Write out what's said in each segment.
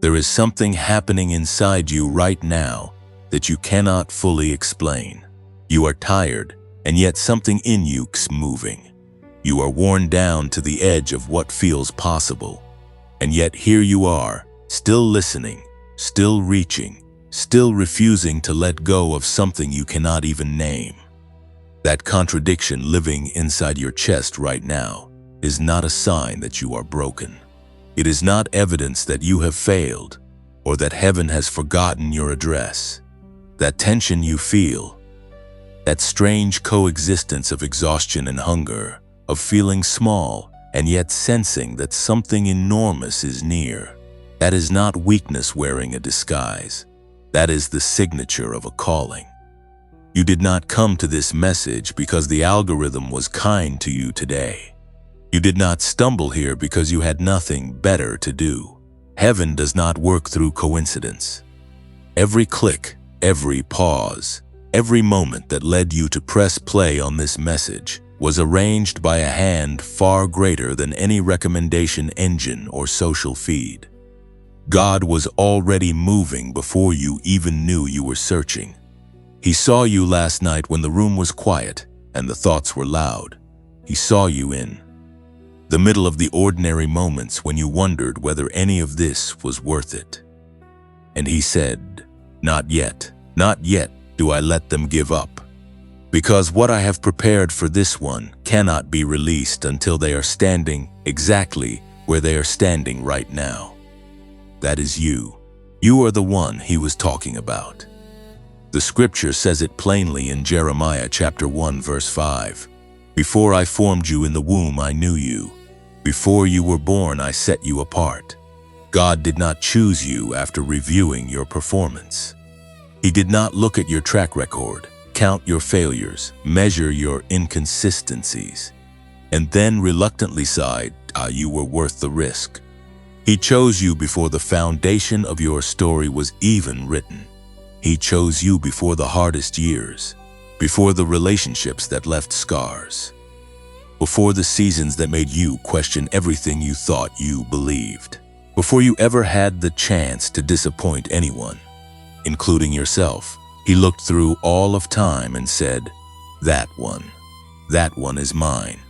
There is something happening inside you right now that you cannot fully explain. You are tired, and yet something in you's moving. You are worn down to the edge of what feels possible. And yet here you are, still listening, still reaching, still refusing to let go of something you cannot even name. That contradiction living inside your chest right now is not a sign that you are broken. It is not evidence that you have failed or that heaven has forgotten your address. That tension you feel, that strange coexistence of exhaustion and hunger, of feeling small and yet sensing that something enormous is near, that is not weakness wearing a disguise. That is the signature of a calling. You did not come to this message because the algorithm was kind to you today. You did not stumble here because you had nothing better to do. Heaven does not work through coincidence. Every click, every pause, every moment that led you to press play on this message was arranged by a hand far greater than any recommendation engine or social feed. God was already moving before you even knew you were searching. He saw you last night when the room was quiet and the thoughts were loud. He saw you in the middle of the ordinary moments when you wondered whether any of this was worth it. And he said, "Not yet, not yet do I let them give up. Because what I have prepared for this one cannot be released until they are standing exactly where they are standing right now." That is you. You are the one he was talking about. The scripture says it plainly in Jeremiah chapter 1 verse 5. "Before I formed you in the womb, I knew you. Before you were born, I set you apart." God did not choose you after reviewing your performance. He did not look at your track record, count your failures, measure your inconsistencies, and then reluctantly sighed, you were worth the risk. He chose you before the foundation of your story was even written. He chose you before the hardest years, before the relationships that left scars, before the seasons that made you question everything you thought you believed, before you ever had the chance to disappoint anyone, including yourself. He looked through all of time and said, that one is mine."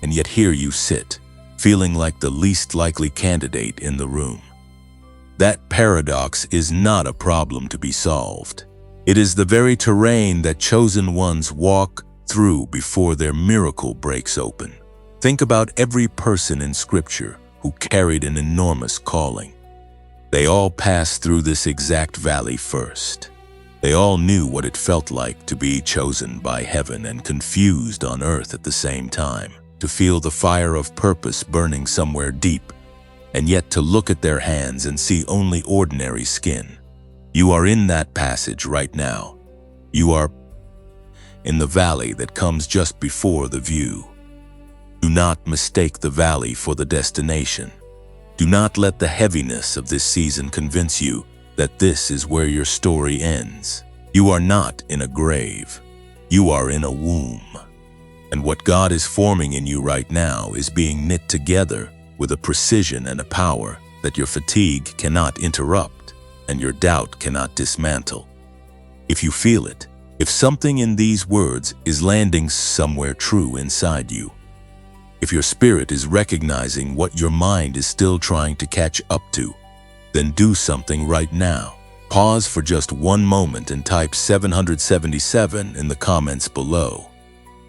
And yet here you sit, feeling like the least likely candidate in the room. That paradox is not a problem to be solved. It is the very terrain that chosen ones walk through before their miracle breaks open. Think about every person in Scripture who carried an enormous calling. They all passed through this exact valley first. They all knew what it felt like to be chosen by heaven and confused on earth at the same time, to feel the fire of purpose burning somewhere deep, and yet to look at their hands and see only ordinary skin. You are in that passage right now. You are in the valley that comes just before the view. Do not mistake the valley for the destination. Do not let the heaviness of this season convince you that this is where your story ends. You are not in a grave. You are in a womb. And what God is forming in you right now is being knit together with a precision and a power that your fatigue cannot interrupt and your doubt cannot dismantle. If you feel it, if something in these words is landing somewhere true inside you, if your spirit is recognizing what your mind is still trying to catch up to, then do something right now. Pause for just one moment and type 777 in the comments below.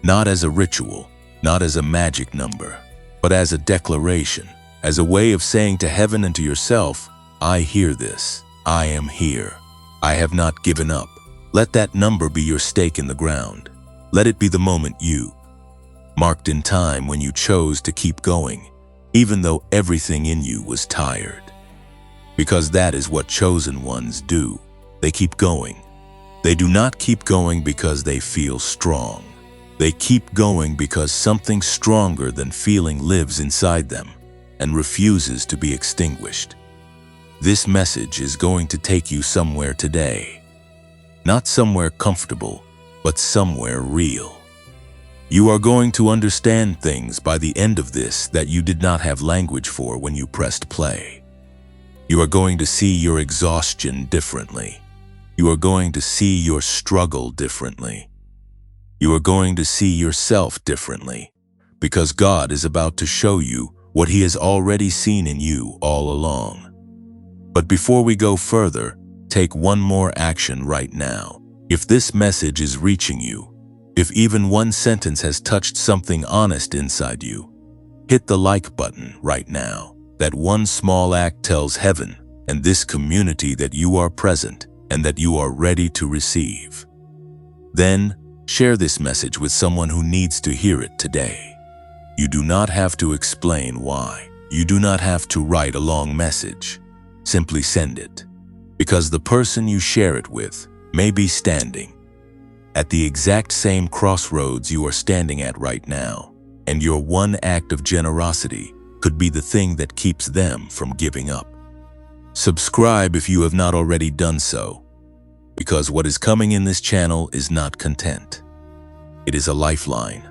Not as a ritual, not as a magic number, but as a declaration, as a way of saying to heaven and to yourself, I hear this, I am here, I have not given up. Let that number be your stake in the ground. Let it be the moment you marked in time when you chose to keep going, even though everything in you was tired. Because that is what chosen ones do. They keep going. They do not keep going because they feel strong. They keep going because something stronger than feeling lives inside them and refuses to be extinguished. This message is going to take you somewhere today. Not somewhere comfortable, but somewhere real. You are going to understand things by the end of this that you did not have language for when you pressed play. You are going to see your exhaustion differently. You are going to see your struggle differently. You are going to see yourself differently, because God is about to show you what He has already seen in you all along. But before we go further, take one more action right now. If this message is reaching you, if even one sentence has touched something honest inside you, hit the like button right now. That one small act tells heaven and this community that you are present and that you are ready to receive. Then, share this message with someone who needs to hear it today. You do not have to explain why. You do not have to write a long message. Simply send it, because the person you share it with may be standing at the exact same crossroads you are standing at right now, and your one act of generosity could be the thing that keeps them from giving up. Subscribe if you have not already done so, because what is coming in this channel is not content. It is a lifeline.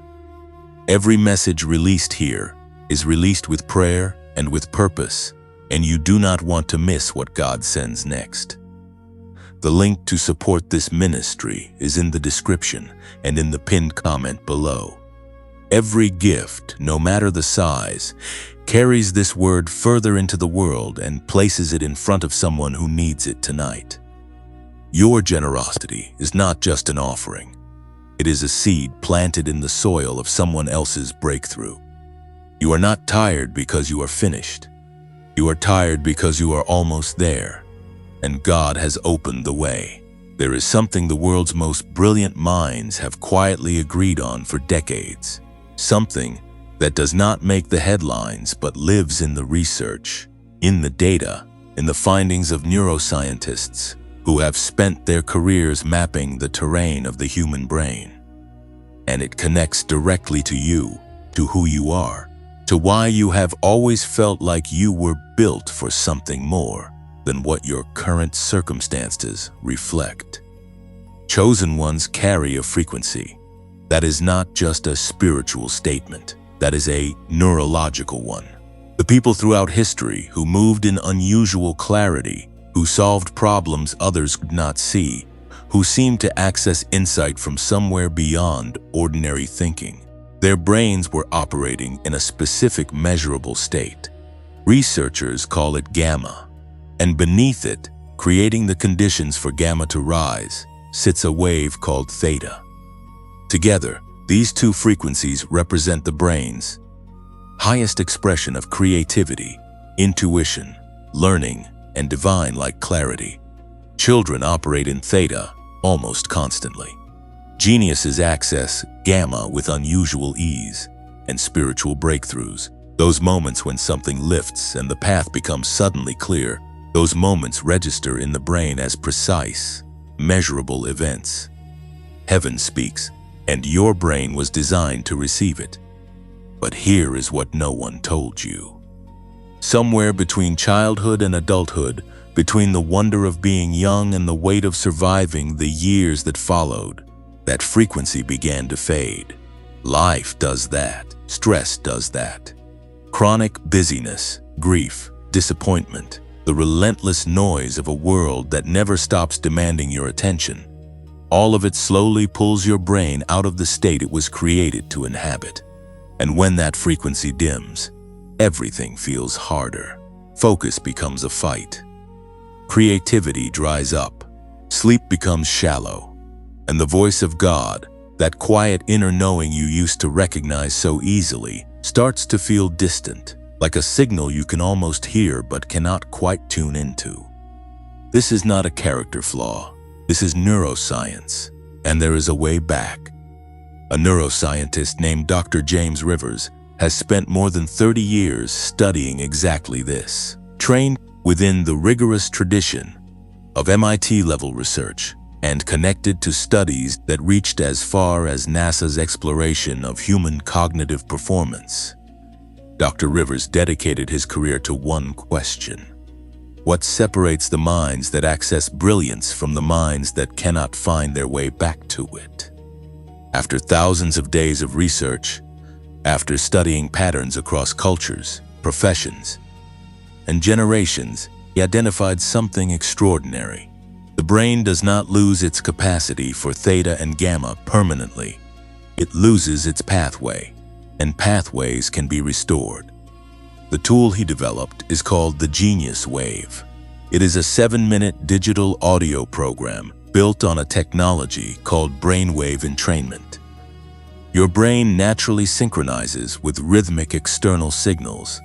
Every message released here is released with prayer and with purpose, and you do not want to miss what God sends next. The link to support this ministry is in the description and in the pinned comment below. Every gift, no matter the size, carries this word further into the world and places it in front of someone who needs it tonight. Your generosity is not just an offering. It is a seed planted in the soil of someone else's breakthrough. You are not tired because you are finished. You are tired because you are almost there, and God has opened the way. There is something the world's most brilliant minds have quietly agreed on for decades. Something that does not make the headlines but lives in the research, in the data, in the findings of neuroscientists who have spent their careers mapping the terrain of the human brain. And it connects directly to you, to who you are, to why you have always felt like you were built for something more than what your current circumstances reflect. Chosen ones carry a frequency that is not just a spiritual statement, that is a neurological one. The people throughout history who moved in unusual clarity, who solved problems others could not see, who seemed to access insight from somewhere beyond ordinary thinking. Their brains were operating in a specific measurable state. Researchers call it gamma, and beneath it, creating the conditions for gamma to rise, sits a wave called theta. Together, these two frequencies represent the brain's highest expression of creativity, intuition, learning, and divine-like clarity. Children operate in theta almost constantly. Geniuses access gamma with unusual ease, and spiritual breakthroughs, those moments when something lifts and the path becomes suddenly clear, those moments register in the brain as precise, measurable events. Heaven speaks, and your brain was designed to receive it. But here is what no one told you. Somewhere between childhood and adulthood, between the wonder of being young and the weight of surviving the years that followed, that frequency began to fade. Life does that. Stress does that. Chronic busyness, grief, disappointment, the relentless noise of a world that never stops demanding your attention. All of it slowly pulls your brain out of the state it was created to inhabit. And when that frequency dims, everything feels harder. Focus becomes a fight. Creativity dries up. Sleep becomes shallow. And the voice of God, that quiet inner knowing you used to recognize so easily, starts to feel distant, like a signal you can almost hear but cannot quite tune into. This is not a character flaw. This is neuroscience, and there is a way back. A neuroscientist named Dr. James Rivers has spent more than 30 years studying exactly this. Trained within the rigorous tradition of MIT-level research and connected to studies that reached as far as NASA's exploration of human cognitive performance, Dr. Rivers dedicated his career to one question: what separates the minds that access brilliance from the minds that cannot find their way back to it? After thousands of days of research, after studying patterns across cultures, professions, and generations, he identified something extraordinary. The brain does not lose its capacity for theta and gamma permanently. It loses its pathway, and pathways can be restored. The tool he developed is called the Genius Wave. It is a 7-minute digital audio program built on a technology called brainwave entrainment. Your brain naturally synchronizes with rhythmic external signals,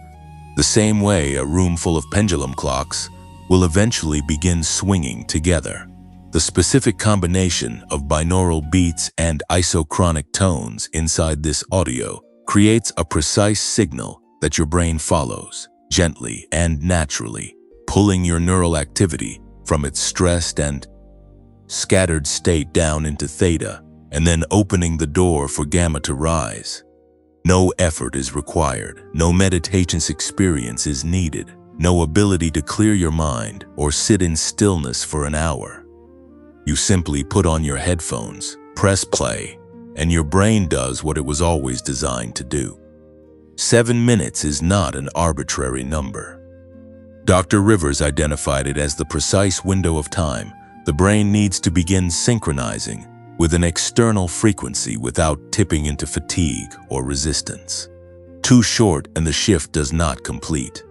the same way a room full of pendulum clocks will eventually begin swinging together. The specific combination of binaural beats and isochronic tones inside this audio creates a precise signal that your brain follows, gently and naturally, pulling your neural activity from its stressed and scattered state down into theta, and then opening the door for gamma to rise. No effort is required, no meditation experience is needed, no ability to clear your mind or sit in stillness for an hour. You simply put on your headphones, press play, and your brain does what it was always designed to do. 7 minutes is not an arbitrary number. Dr. Rivers identified it as the precise window of time the brain needs to begin synchronizing with an external frequency without tipping into fatigue or resistance. Too short and the shift does not complete.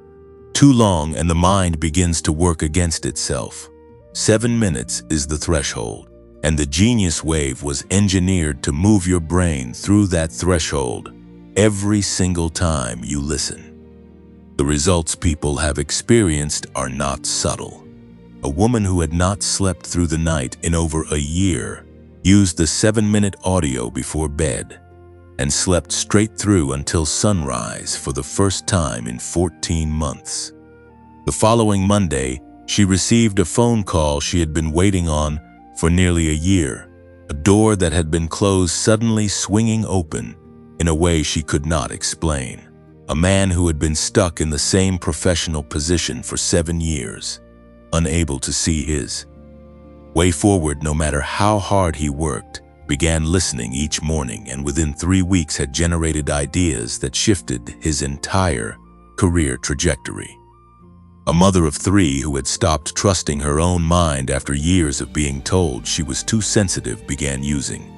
Too long and the mind begins to work against itself. 7 minutes is the threshold, and the Genius Wave was engineered to move your brain through that threshold every single time you listen. The results people have experienced are not subtle. A woman who had not slept through the night in over a year used the 7-minute audio before bed and slept straight through until sunrise for the first time in 14 months. The following Monday, she received a phone call she had been waiting on for nearly a year, a door that had been closed suddenly swinging open in a way she could not explain. A man who had been stuck in the same professional position for 7 years, unable to see his way forward no matter how hard he worked, began listening each morning and within 3 weeks had generated ideas that shifted his entire career trajectory. A mother of 3 who had stopped trusting her own mind after years of being told she was too sensitive began using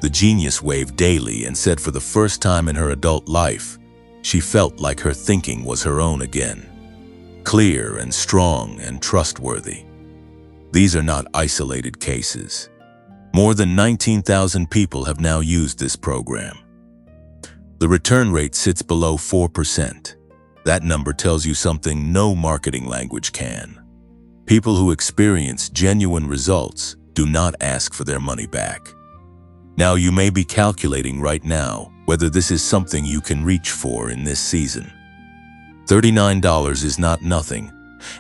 the Genius Wave daily and said for the first time in her adult life, she felt like her thinking was her own again, clear and strong and trustworthy. These are not isolated cases. More than 19,000 people have now used this program. The return rate sits below 4%. That number tells you something no marketing language can. People who experience genuine results do not ask for their money back. Now you may be calculating right now whether this is something you can reach for in this season. $39 is not nothing,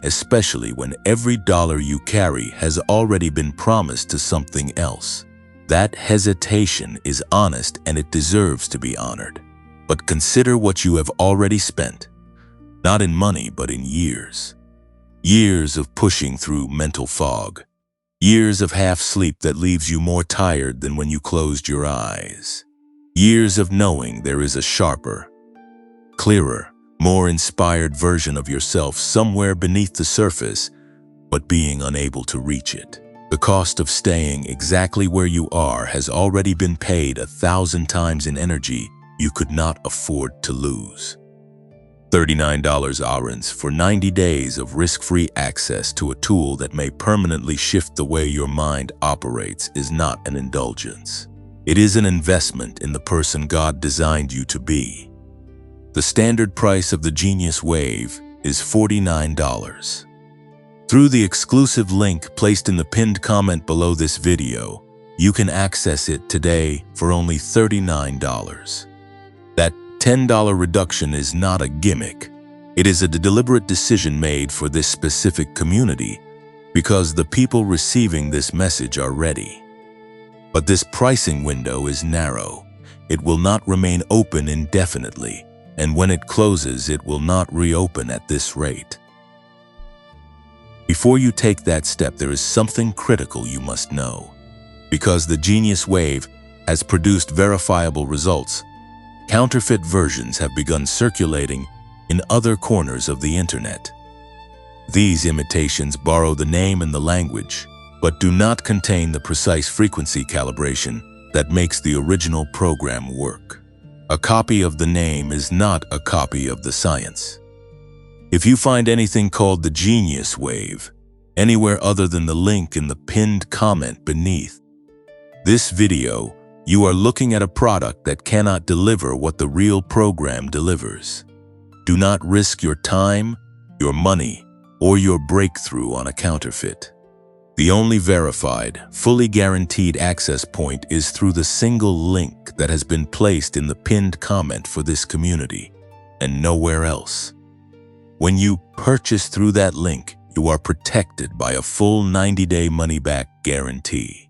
especially when every dollar you carry has already been promised to something else. That hesitation is honest and it deserves to be honored. But consider what you have already spent, not in money but in years. Years of pushing through mental fog. Years of half sleep that leaves you more tired than when you closed your eyes. Years of knowing there is a sharper, clearer, more inspired version of yourself somewhere beneath the surface, but being unable to reach it. The cost of staying exactly where you are has already been paid 1,000 times in energy you could not afford to lose. $39 ARENs for 90 days of risk-free access to a tool that may permanently shift the way your mind operates is not an indulgence. It is an investment in the person God designed you to be. The standard price of the Genius Wave is $49. Through the exclusive link placed in the pinned comment below this video, you can access it today for only $39. That $10 reduction is not a gimmick. It is a deliberate decision made for this specific community because the people receiving this message are ready. But this pricing window is narrow. It will not remain open indefinitely, and when it closes, it will not reopen at this rate. Before you take that step, there is something critical you must know. Because the Genius Wave has produced verifiable results, counterfeit versions have begun circulating in other corners of the internet. These imitations borrow the name and the language, but do not contain the precise frequency calibration that makes the original program work. A copy of the name is not a copy of the science. If you find anything called the Genius Wave anywhere other than the link in the pinned comment beneath this video, you are looking at a product that cannot deliver what the real program delivers. Do not risk your time, your money, or your breakthrough on a counterfeit. The only verified, fully guaranteed access point is through the single link that has been placed in the pinned comment for this community, and nowhere else. When you purchase through that link, you are protected by a full 90-day money-back guarantee.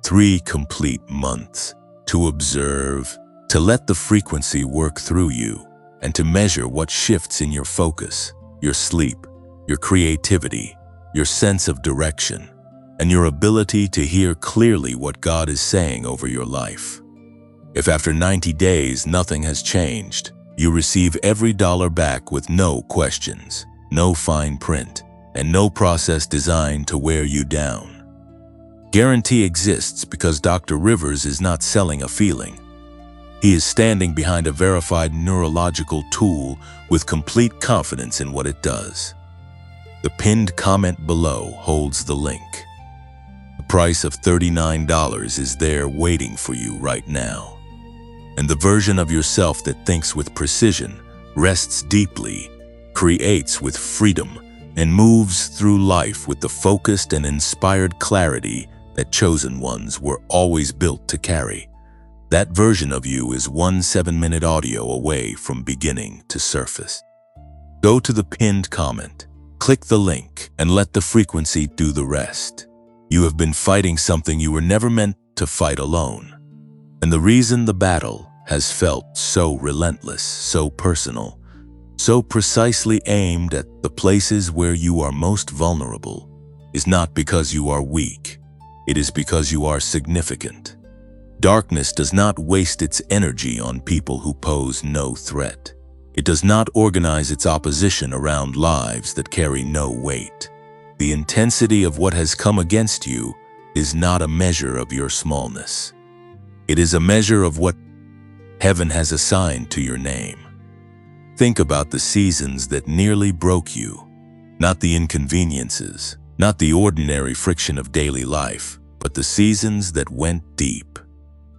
3 complete months to observe, to let the frequency work through you, and to measure what shifts in your focus, your sleep, your creativity, your sense of direction, and your ability to hear clearly what God is saying over your life. If after 90 days nothing has changed, you receive every dollar back with no questions, no fine print, and no process designed to wear you down. Guarantee exists because Dr. Rivers is not selling a feeling. He is standing behind a verified neurological tool with complete confidence in what it does. The pinned comment below holds the link. The price of $39 is there waiting for you right now. And the version of yourself that thinks with precision, rests deeply, creates with freedom, and moves through life with the focused and inspired clarity that chosen ones were always built to carry. That version of you is 1 7-minute audio away from beginning to surface. Go to the pinned comment, click the link, and let the frequency do the rest. You have been fighting something you were never meant to fight alone. And the reason the battle has felt so relentless, so personal, so precisely aimed at the places where you are most vulnerable, is not because you are weak. It is because you are significant. Darkness does not waste its energy on people who pose no threat. It does not organize its opposition around lives that carry no weight. The intensity of what has come against you is not a measure of your smallness. It is a measure of what heaven has assigned to your name. Think about the seasons that nearly broke you, not the inconveniences, not the ordinary friction of daily life, but the seasons that went deep.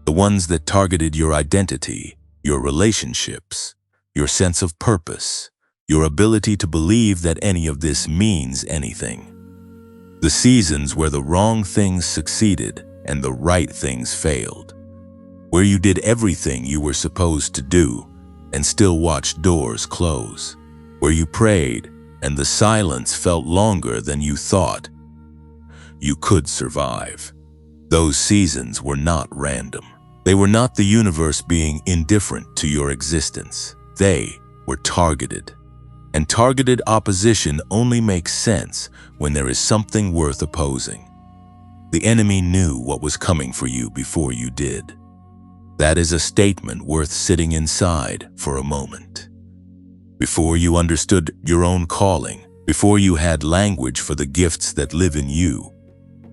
The ones that targeted your identity, your relationships, your sense of purpose, your ability to believe that any of this means anything. The seasons where the wrong things succeeded and the right things failed. Where you did everything you were supposed to do and still watched doors close. Where you prayed and the silence felt longer than you thought you could survive. Those seasons were not random. They were not the universe being indifferent to your existence. They were targeted. And targeted opposition only makes sense when there is something worth opposing. The enemy knew what was coming for you before you did. That is a statement worth sitting inside for a moment. Before you understood your own calling, before you had language for the gifts that live in you,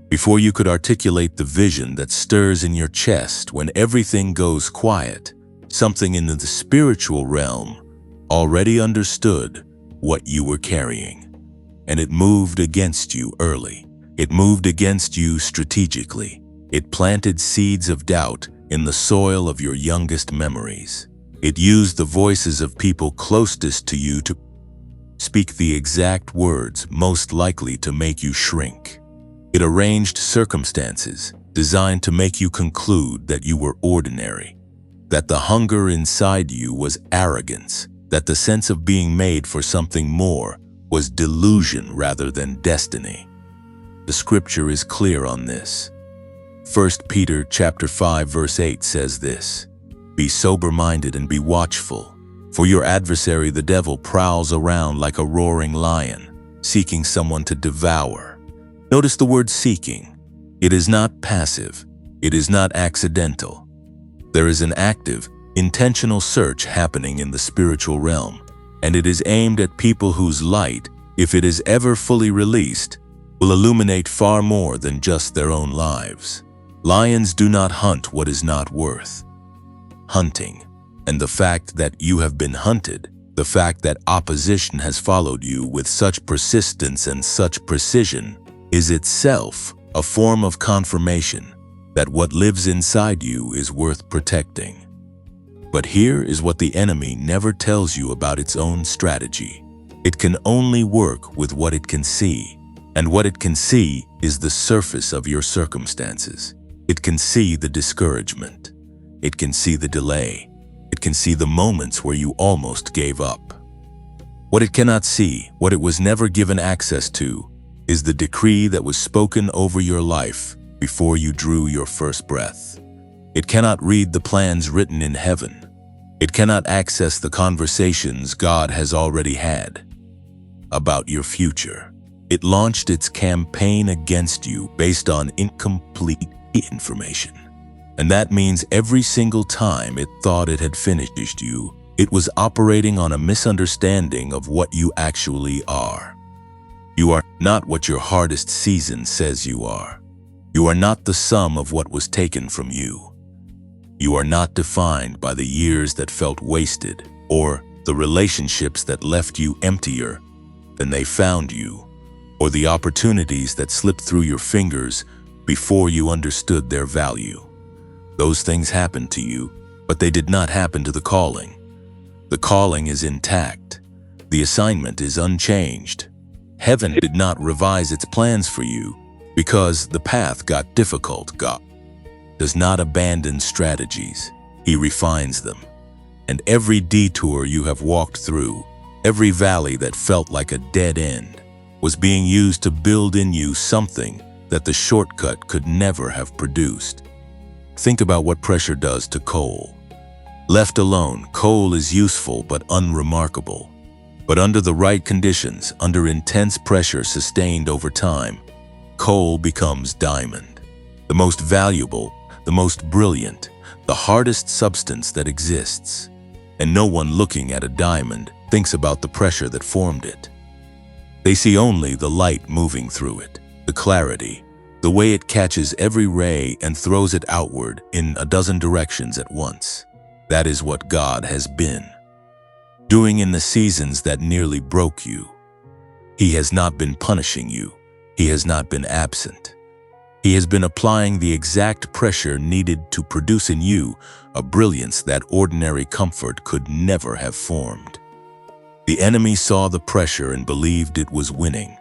before you could articulate the vision that stirs in your chest when everything goes quiet, something in the spiritual realm already understood what you were carrying. And it moved against you early. It moved against you strategically. It planted seeds of doubt in the soil of your youngest memories. It used the voices of people closest to you to speak the exact words most likely to make you shrink. It arranged circumstances designed to make you conclude that you were ordinary, that the hunger inside you was arrogance, that the sense of being made for something more was delusion rather than destiny. The scripture is clear on this. 1 Peter chapter 5 verse 8 says this, "Be sober-minded and be watchful, for your adversary the devil prowls around like a roaring lion, seeking someone to devour." Notice the word seeking. It is not passive. It is not accidental. There is an active, intentional search happening in the spiritual realm, and it is aimed at people whose light if it is ever fully released, will illuminate far more than just their own lives. Lions do not hunt what is not worth hunting, and the fact that you have been hunted, the fact that opposition has followed you with such persistence and such precision, is itself a form of confirmation that what lives inside you is worth protecting. But here is what the enemy never tells you about its own strategy. It can only work with what it can see, and what it can see is the surface of your circumstances. It can see the discouragement. It can see the delay. It can see the moments where you almost gave up. What it cannot see, what it was never given access to, is the decree that was spoken over your life before you drew your first breath. It cannot read the plans written in heaven. It cannot access the conversations God has already had about your future. It launched its campaign against you based on incomplete information. And that means every single time it thought it had finished you, it was operating on a misunderstanding of what you actually are. You are not what your hardest season says you are. You are not the sum of what was taken from you. You are not defined by the years that felt wasted or the relationships that left you emptier than they found you, or the opportunities that slipped through your fingers before you understood their value. Those things happened to you, but they did not happen to the calling. The calling is intact. The assignment is unchanged. Heaven did not revise its plans for you because the path got difficult. God does not abandon strategies. He refines them. And every detour you have walked through, every valley that felt like a dead end, was being used to build in you something that the shortcut could never have produced. Think about what pressure does to coal. Left alone, coal is useful but unremarkable. But under the right conditions, under intense pressure sustained over time, coal becomes diamond. The most valuable, the most brilliant, the hardest substance that exists. And no one looking at a diamond thinks about the pressure that formed it. They see only the light moving through it, the clarity, the way it catches every ray and throws it outward in a dozen directions at once. That is what God has been doing in the seasons that nearly broke you. He has not been punishing you. He has not been absent. He has been applying the exact pressure needed to produce in you a brilliance that ordinary comfort could never have formed. The enemy saw the pressure and believed it was winning.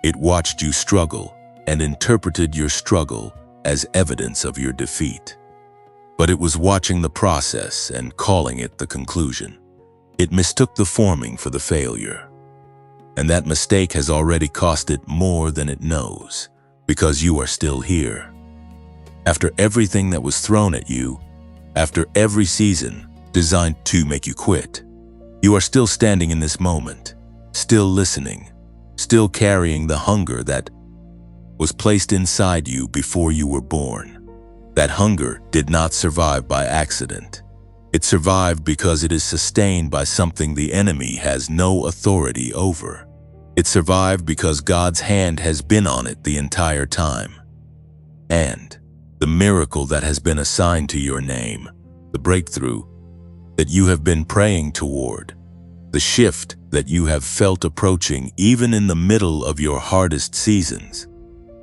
It watched you struggle and interpreted your struggle as evidence of your defeat. But it was watching the process and calling it the conclusion. It mistook the forming for the failure. And that mistake has already cost it more than it knows, because you are still here. After everything that was thrown at you, after every season designed to make you quit, you are still standing in this moment, still listening, still carrying the hunger that was placed inside you before you were born. That hunger did not survive by accident. It survived because it is sustained by something the enemy has no authority over. It survived because God's hand has been on it the entire time. And the miracle that has been assigned to your name, the breakthrough that you have been praying toward, the shift that you have felt approaching even in the middle of your hardest seasons,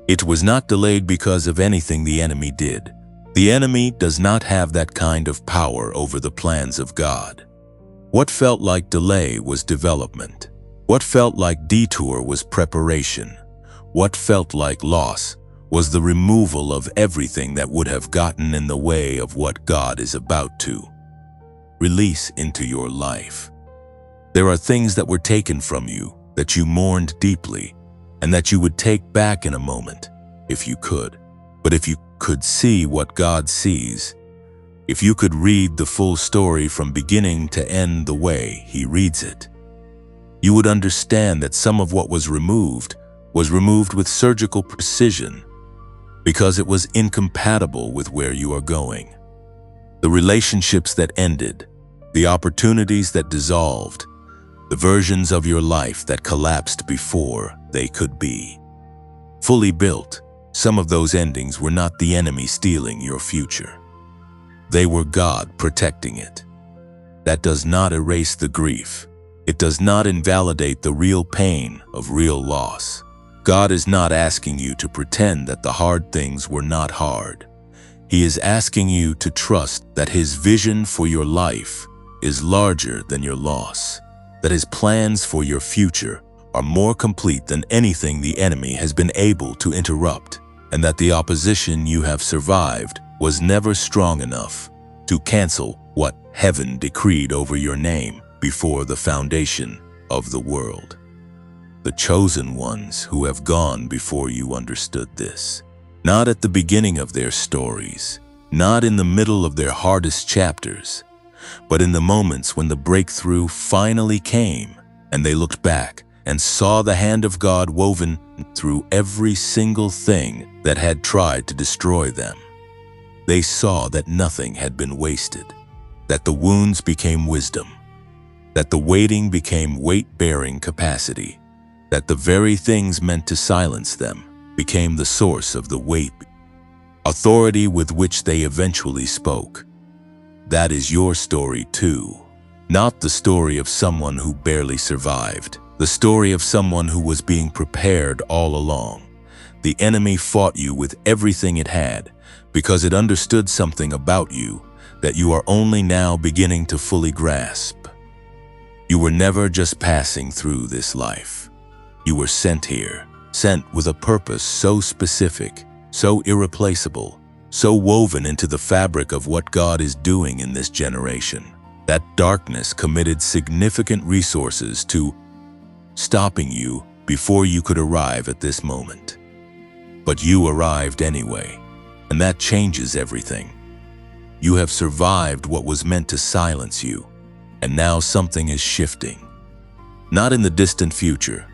it was not delayed because of anything the enemy did. The enemy does not have that kind of power over the plans of God. What felt like delay was development. What felt like detour was preparation. What felt like loss was the removal of everything that would have gotten in the way of what God is about to release into your life. There are things that were taken from you that you mourned deeply and that you would take back in a moment if you could. But if you could see what God sees, if you could read the full story from beginning to end the way He reads it, you would understand that some of what was removed with surgical precision because it was incompatible with where you are going. The relationships that ended, the opportunities that dissolved, the versions of your life that collapsed before they could be. Fully built, some of those endings were not the enemy stealing your future. They were God protecting it. That does not erase the grief. It does not invalidate the real pain of real loss. God is not asking you to pretend that the hard things were not hard. He is asking you to trust that His vision for your life is larger than your loss, that His plans for your future are more complete than anything the enemy has been able to interrupt, and that the opposition you have survived was never strong enough to cancel what heaven decreed over your name before the foundation of the world. The chosen ones who have gone before you understood this, not at the beginning of their stories, not in the middle of their hardest chapters, but in the moments when the breakthrough finally came and they looked back and saw the hand of God woven through every single thing that had tried to destroy them. They saw that nothing had been wasted, that the wounds became wisdom, that the waiting became weight-bearing capacity, that the very things meant to silence them became the source of the weight, authority with which they eventually spoke. That is your story too, not the story of someone who barely survived, the story of someone who was being prepared all along. The enemy fought you with everything it had because it understood something about you that you are only now beginning to fully grasp. You were never just passing through this life. You were sent here, sent with a purpose so specific, so irreplaceable, so woven into the fabric of what God is doing in this generation. That darkness committed significant resources to stopping you before you could arrive at this moment. But you arrived anyway, and that changes everything. You have survived what was meant to silence you, and now something is shifting. Not in the distant future,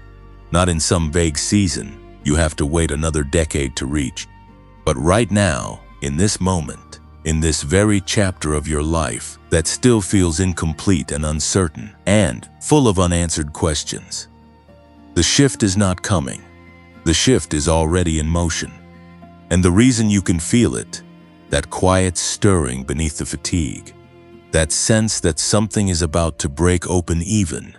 not in some vague season you have to wait another decade to reach, but right now, in this moment, in this very chapter of your life that still feels incomplete and uncertain and full of unanswered questions. The shift is not coming. The shift is already in motion. And the reason you can feel it, that quiet stirring beneath the fatigue, that sense that something is about to break open even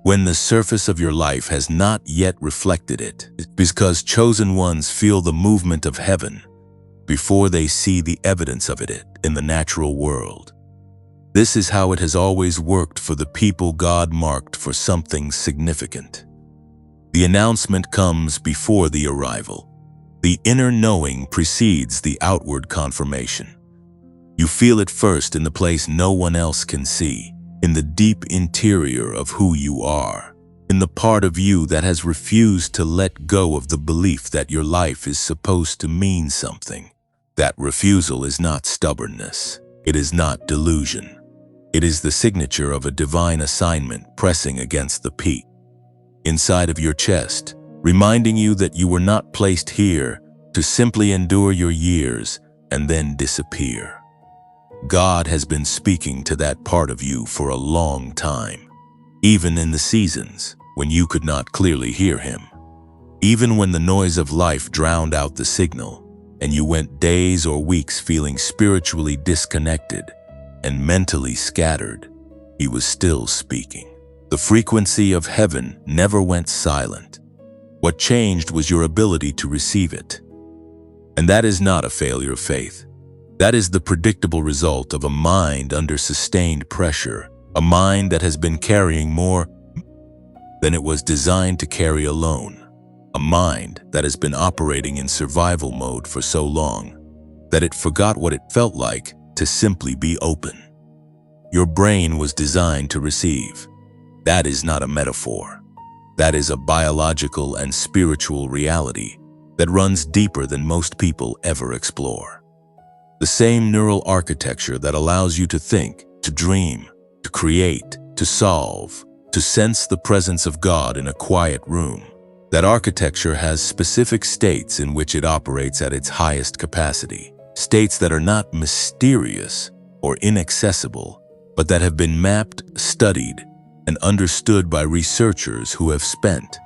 when the surface of your life has not yet reflected it, is because chosen ones feel the movement of heaven before they see the evidence of it in the natural world. This is how it has always worked for the people God marked for something significant. The announcement comes before the arrival. The inner knowing precedes the outward confirmation. You feel it first in the place no one else can see, in the deep interior of who you are, in the part of you that has refused to let go of the belief that your life is supposed to mean something. That refusal is not stubbornness. It is not delusion. It is the signature of a divine assignment pressing against the peak inside of your chest, reminding you that you were not placed here to simply endure your years and then disappear. God has been speaking to that part of you for a long time, even in the seasons when you could not clearly hear Him, even when the noise of life drowned out the signal, and you went days or weeks feeling spiritually disconnected and mentally scattered. He was still speaking. The frequency of heaven never went silent. What changed was your ability to receive it. And that is not a failure of faith. That is the predictable result of a mind under sustained pressure, a mind that has been carrying more than it was designed to carry alone, a mind that has been operating in survival mode for so long that it forgot what it felt like to simply be open. Your brain was designed to receive. That is not a metaphor. That is a biological and spiritual reality that runs deeper than most people ever explore. The same neural architecture that allows you to think, to dream, to create, to solve, to sense the presence of God in a quiet room. That architecture has specific states in which it operates at its highest capacity, states that are not mysterious or inaccessible, but that have been mapped, studied, and understood by researchers who have spent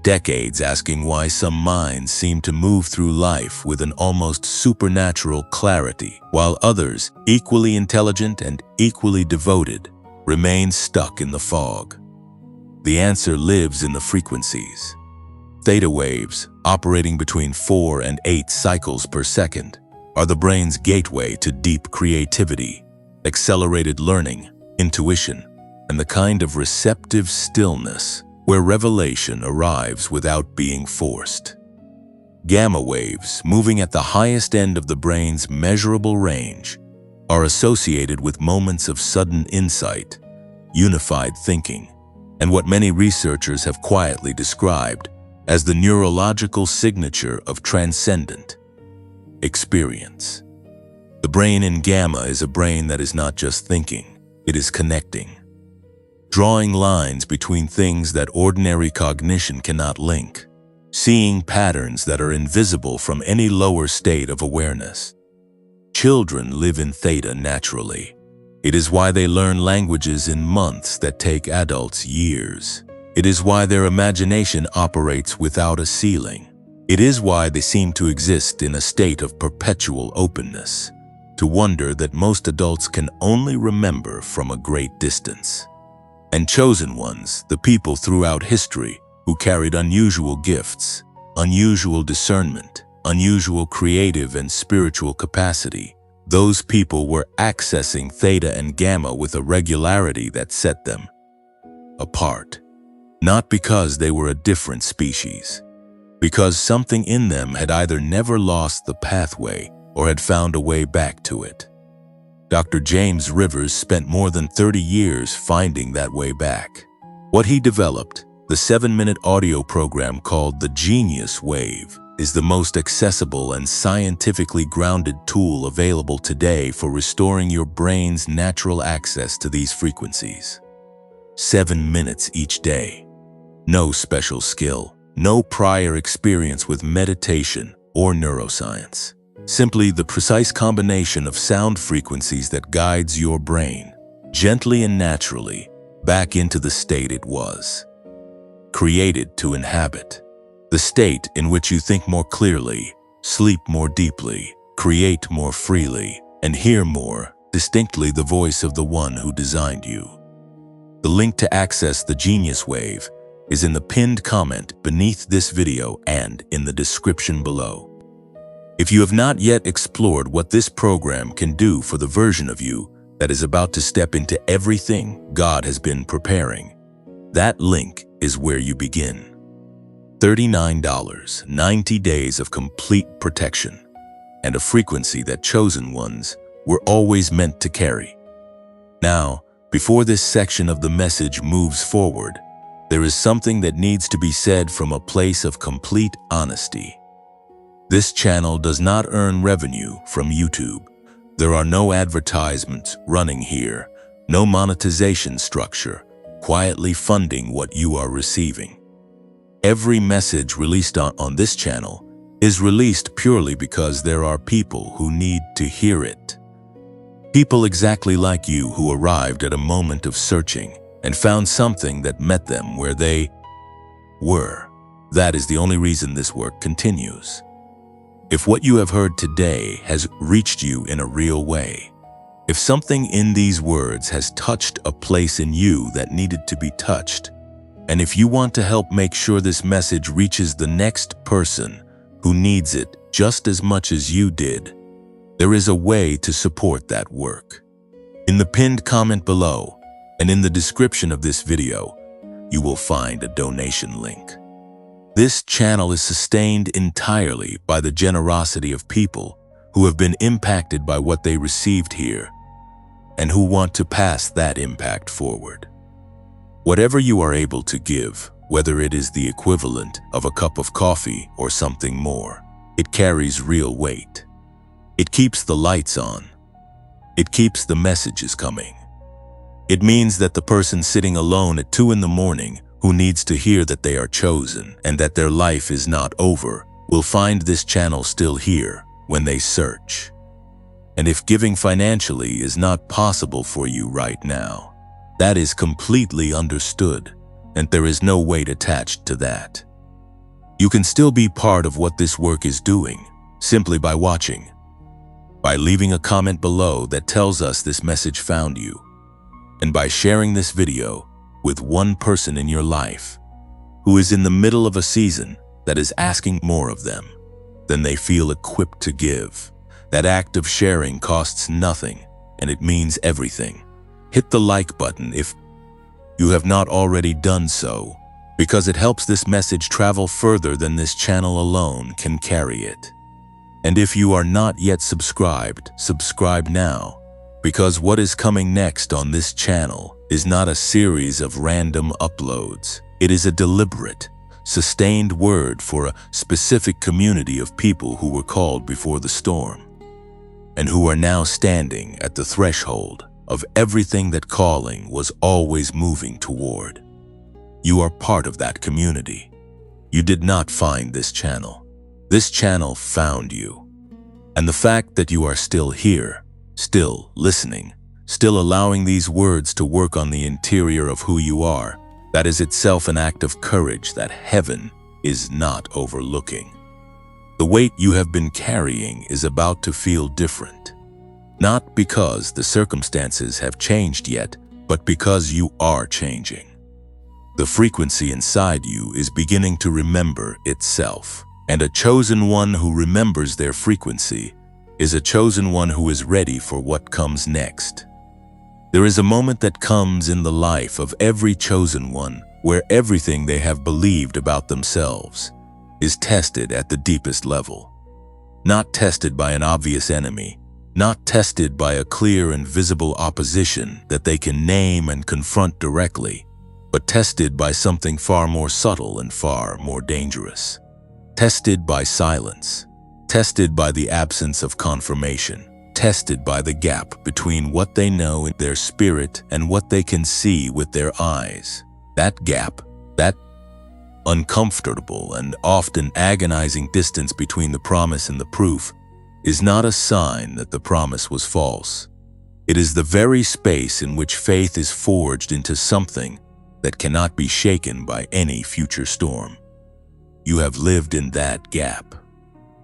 decades asking why some minds seem to move through life with an almost supernatural clarity, while others, equally intelligent and equally devoted, remain stuck in the fog. The answer lives in the frequencies. Theta waves, operating between 4 and 8 cycles per second, are the brain's gateway to deep creativity, accelerated learning, intuition, and the kind of receptive stillness where revelation arrives without being forced. Gamma waves, moving at the highest end of the brain's measurable range, are associated with moments of sudden insight, unified thinking, and what many researchers have quietly described as the neurological signature of transcendent experience. The brain in gamma is a brain that is not just thinking, it is connecting, drawing lines between things that ordinary cognition cannot link, seeing patterns that are invisible from any lower state of awareness. Children live in theta naturally. It is why they learn languages in months that take adults years. It is why their imagination operates without a ceiling. It is why they seem to exist in a state of perpetual openness, to wonder that most adults can only remember from a great distance. And chosen ones, the people throughout history who carried unusual gifts, unusual discernment, unusual creative and spiritual capacity, those people were accessing theta and gamma with a regularity that set them apart. Not because they were a different species, because something in them had either never lost the pathway or had found a way back to it. Dr. James Rivers spent more than 30 years finding that way back. What he developed, the 7-minute audio program called the Genius Wave, is the most accessible and scientifically grounded tool available today for restoring your brain's natural access to these frequencies. 7 minutes each day. No special skill, no prior experience with meditation or neuroscience. Simply the precise combination of sound frequencies that guides your brain, gently and naturally, back into the state it was created to inhabit. The state in which you think more clearly, sleep more deeply, create more freely, and hear more distinctly the voice of the one who designed you. The link to access the Genius Wave is in the pinned comment beneath this video and in the description below. If you have not yet explored what this program can do for the version of you that is about to step into everything God has been preparing, that link is where you begin. $39, 90 days of complete protection, and a frequency that chosen ones were always meant to carry. Now, before this section of the message moves forward, there is something that needs to be said from a place of complete honesty. This channel does not earn revenue from YouTube. There are no advertisements running here, no monetization structure, quietly funding what you are receiving. Every message released on this channel is released purely because there are people who need to hear it. People exactly like you who arrived at a moment of searching and found something that met them where they were. That is the only reason this work continues. If what you have heard today has reached you in a real way, if something in these words has touched a place in you that needed to be touched, and if you want to help make sure this message reaches the next person who needs it just as much as you did, there is a way to support that work. In the pinned comment below and in the description of this video, you will find a donation link. This channel is sustained entirely by the generosity of people who have been impacted by what they received here and who want to pass that impact forward. Whatever you are able to give, whether it is the equivalent of a cup of coffee or something more, it carries real weight. It keeps the lights on. It keeps the messages coming. It means that the person sitting alone at 2 in the morning who needs to hear that they are chosen and that their life is not over will find this channel still here when they search. And if giving financially is not possible for you right now, That is completely understood, and there is no weight attached to that. You can still be part of what this work is doing, simply by watching, by leaving a comment below that tells us this message found you, and by sharing this video with one person in your life who is in the middle of a season that is asking more of them than they feel equipped to give. That act of sharing costs nothing, and it means everything. Hit the like button if you have not already done so, because it helps this message travel further than this channel alone can carry it. And if you are not yet subscribed, subscribe now, because what is coming next on this channel is not a series of random uploads. It is a deliberate, sustained word for a specific community of people who were called before the storm, and who are now standing at the threshold of everything that calling was always moving toward. You are part of that community. You did not find this channel. This channel found you. And the fact that you are still here, still listening, still allowing these words to work on the interior of who you are, that is itself an act of courage that heaven is not overlooking. The weight you have been carrying is about to feel different. Not because the circumstances have changed yet, but because you are changing. The frequency inside you is beginning to remember itself. And a chosen one who remembers their frequency is a chosen one who is ready for what comes next. There is a moment that comes in the life of every chosen one where everything they have believed about themselves is tested at the deepest level. Not tested by an obvious enemy, not tested by a clear and visible opposition that they can name and confront directly, but tested by something far more subtle and far more dangerous. Tested by silence, tested by the absence of confirmation, tested by the gap between what they know in their spirit and what they can see with their eyes. That gap, that uncomfortable and often agonizing distance between the promise and the proof, is not a sign that the promise was false. It is the very space in which faith is forged into something that cannot be shaken by any future storm. You have lived in that gap.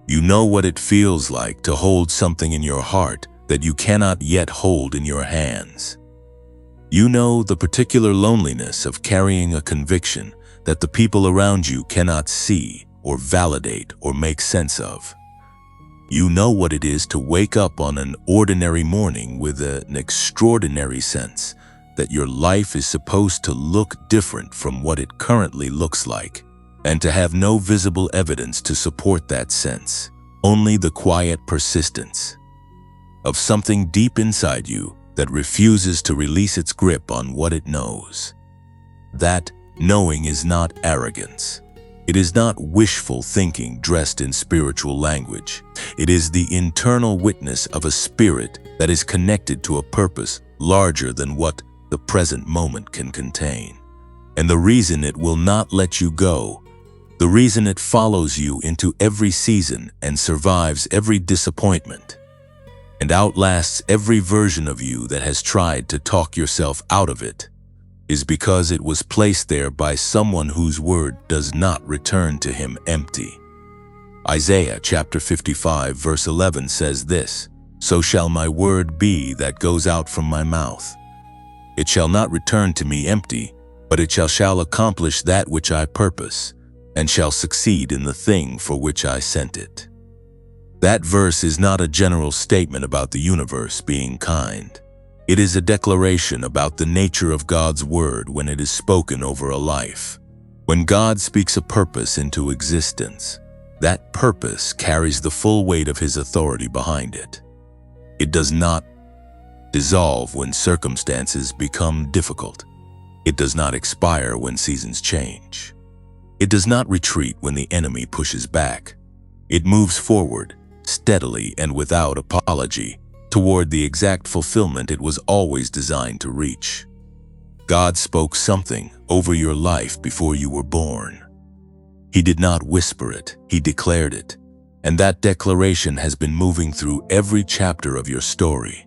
You know what it feels like to hold something in your heart that you cannot yet hold in your hands. You know the particular loneliness of carrying a conviction that the people around you cannot see or validate or make sense of. You know what it is to wake up on an ordinary morning with an extraordinary sense that your life is supposed to look different from what it currently looks like, and to have no visible evidence to support that sense, only the quiet persistence of something deep inside you that refuses to release its grip on what it knows. That knowing is not arrogance. It is not wishful thinking dressed in spiritual language. It is the internal witness of a spirit that is connected to a purpose larger than what the present moment can contain. And the reason it will not let you go, the reason it follows you into every season and survives every disappointment, and outlasts every version of you that has tried to talk yourself out of it, is because it was placed there by someone whose word does not return to him empty. Isaiah chapter 55 verse 11 says this, "So shall my word be that goes out from my mouth. It shall not return to me empty, but it shall accomplish that which I purpose, and shall succeed in the thing for which I sent it." That verse is not a general statement about the universe being kind. It is a declaration about the nature of God's word when it is spoken over a life. When God speaks a purpose into existence, that purpose carries the full weight of His authority behind it. It does not dissolve when circumstances become difficult. It does not expire when seasons change. It does not retreat when the enemy pushes back. It moves forward, steadily and without apology, toward the exact fulfillment it was always designed to reach. God spoke something over your life before you were born. He did not whisper it, He declared it, and that declaration has been moving through every chapter of your story.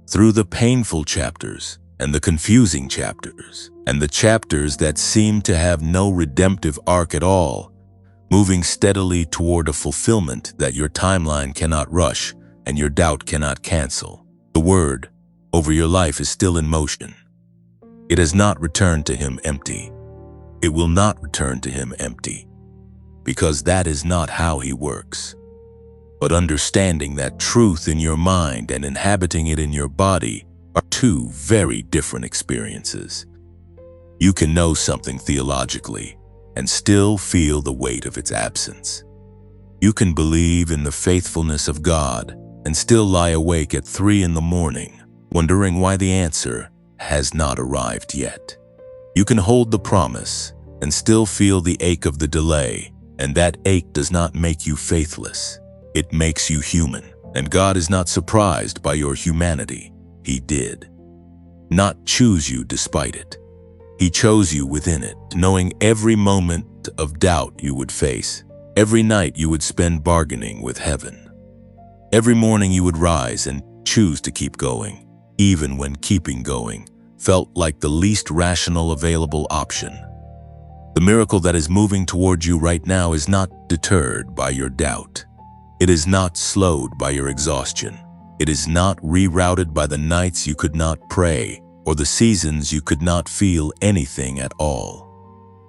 Through the painful chapters, and the confusing chapters, and the chapters that seem to have no redemptive arc at all, moving steadily toward a fulfillment that your timeline cannot rush and your doubt cannot cancel. The word over your life is still in motion. It has not returned to him empty. It will not return to him empty, because that is not how he works. But understanding that truth in your mind and inhabiting it in your body are two very different experiences. You can know something theologically and still feel the weight of its absence. You can believe in the faithfulness of God and still lie awake at 3 a.m, wondering why the answer has not arrived yet. You can hold the promise and still feel the ache of the delay, and that ache does not make you faithless. It makes you human, and God is not surprised by your humanity. He did not choose you despite it. He chose you within it, knowing every moment of doubt you would face, every night you would spend bargaining with heaven. Every morning you would rise and choose to keep going, even when keeping going felt like the least rational available option. The miracle that is moving towards you right now is not deterred by your doubt. It is not slowed by your exhaustion. It is not rerouted by the nights you could not pray or the seasons you could not feel anything at all.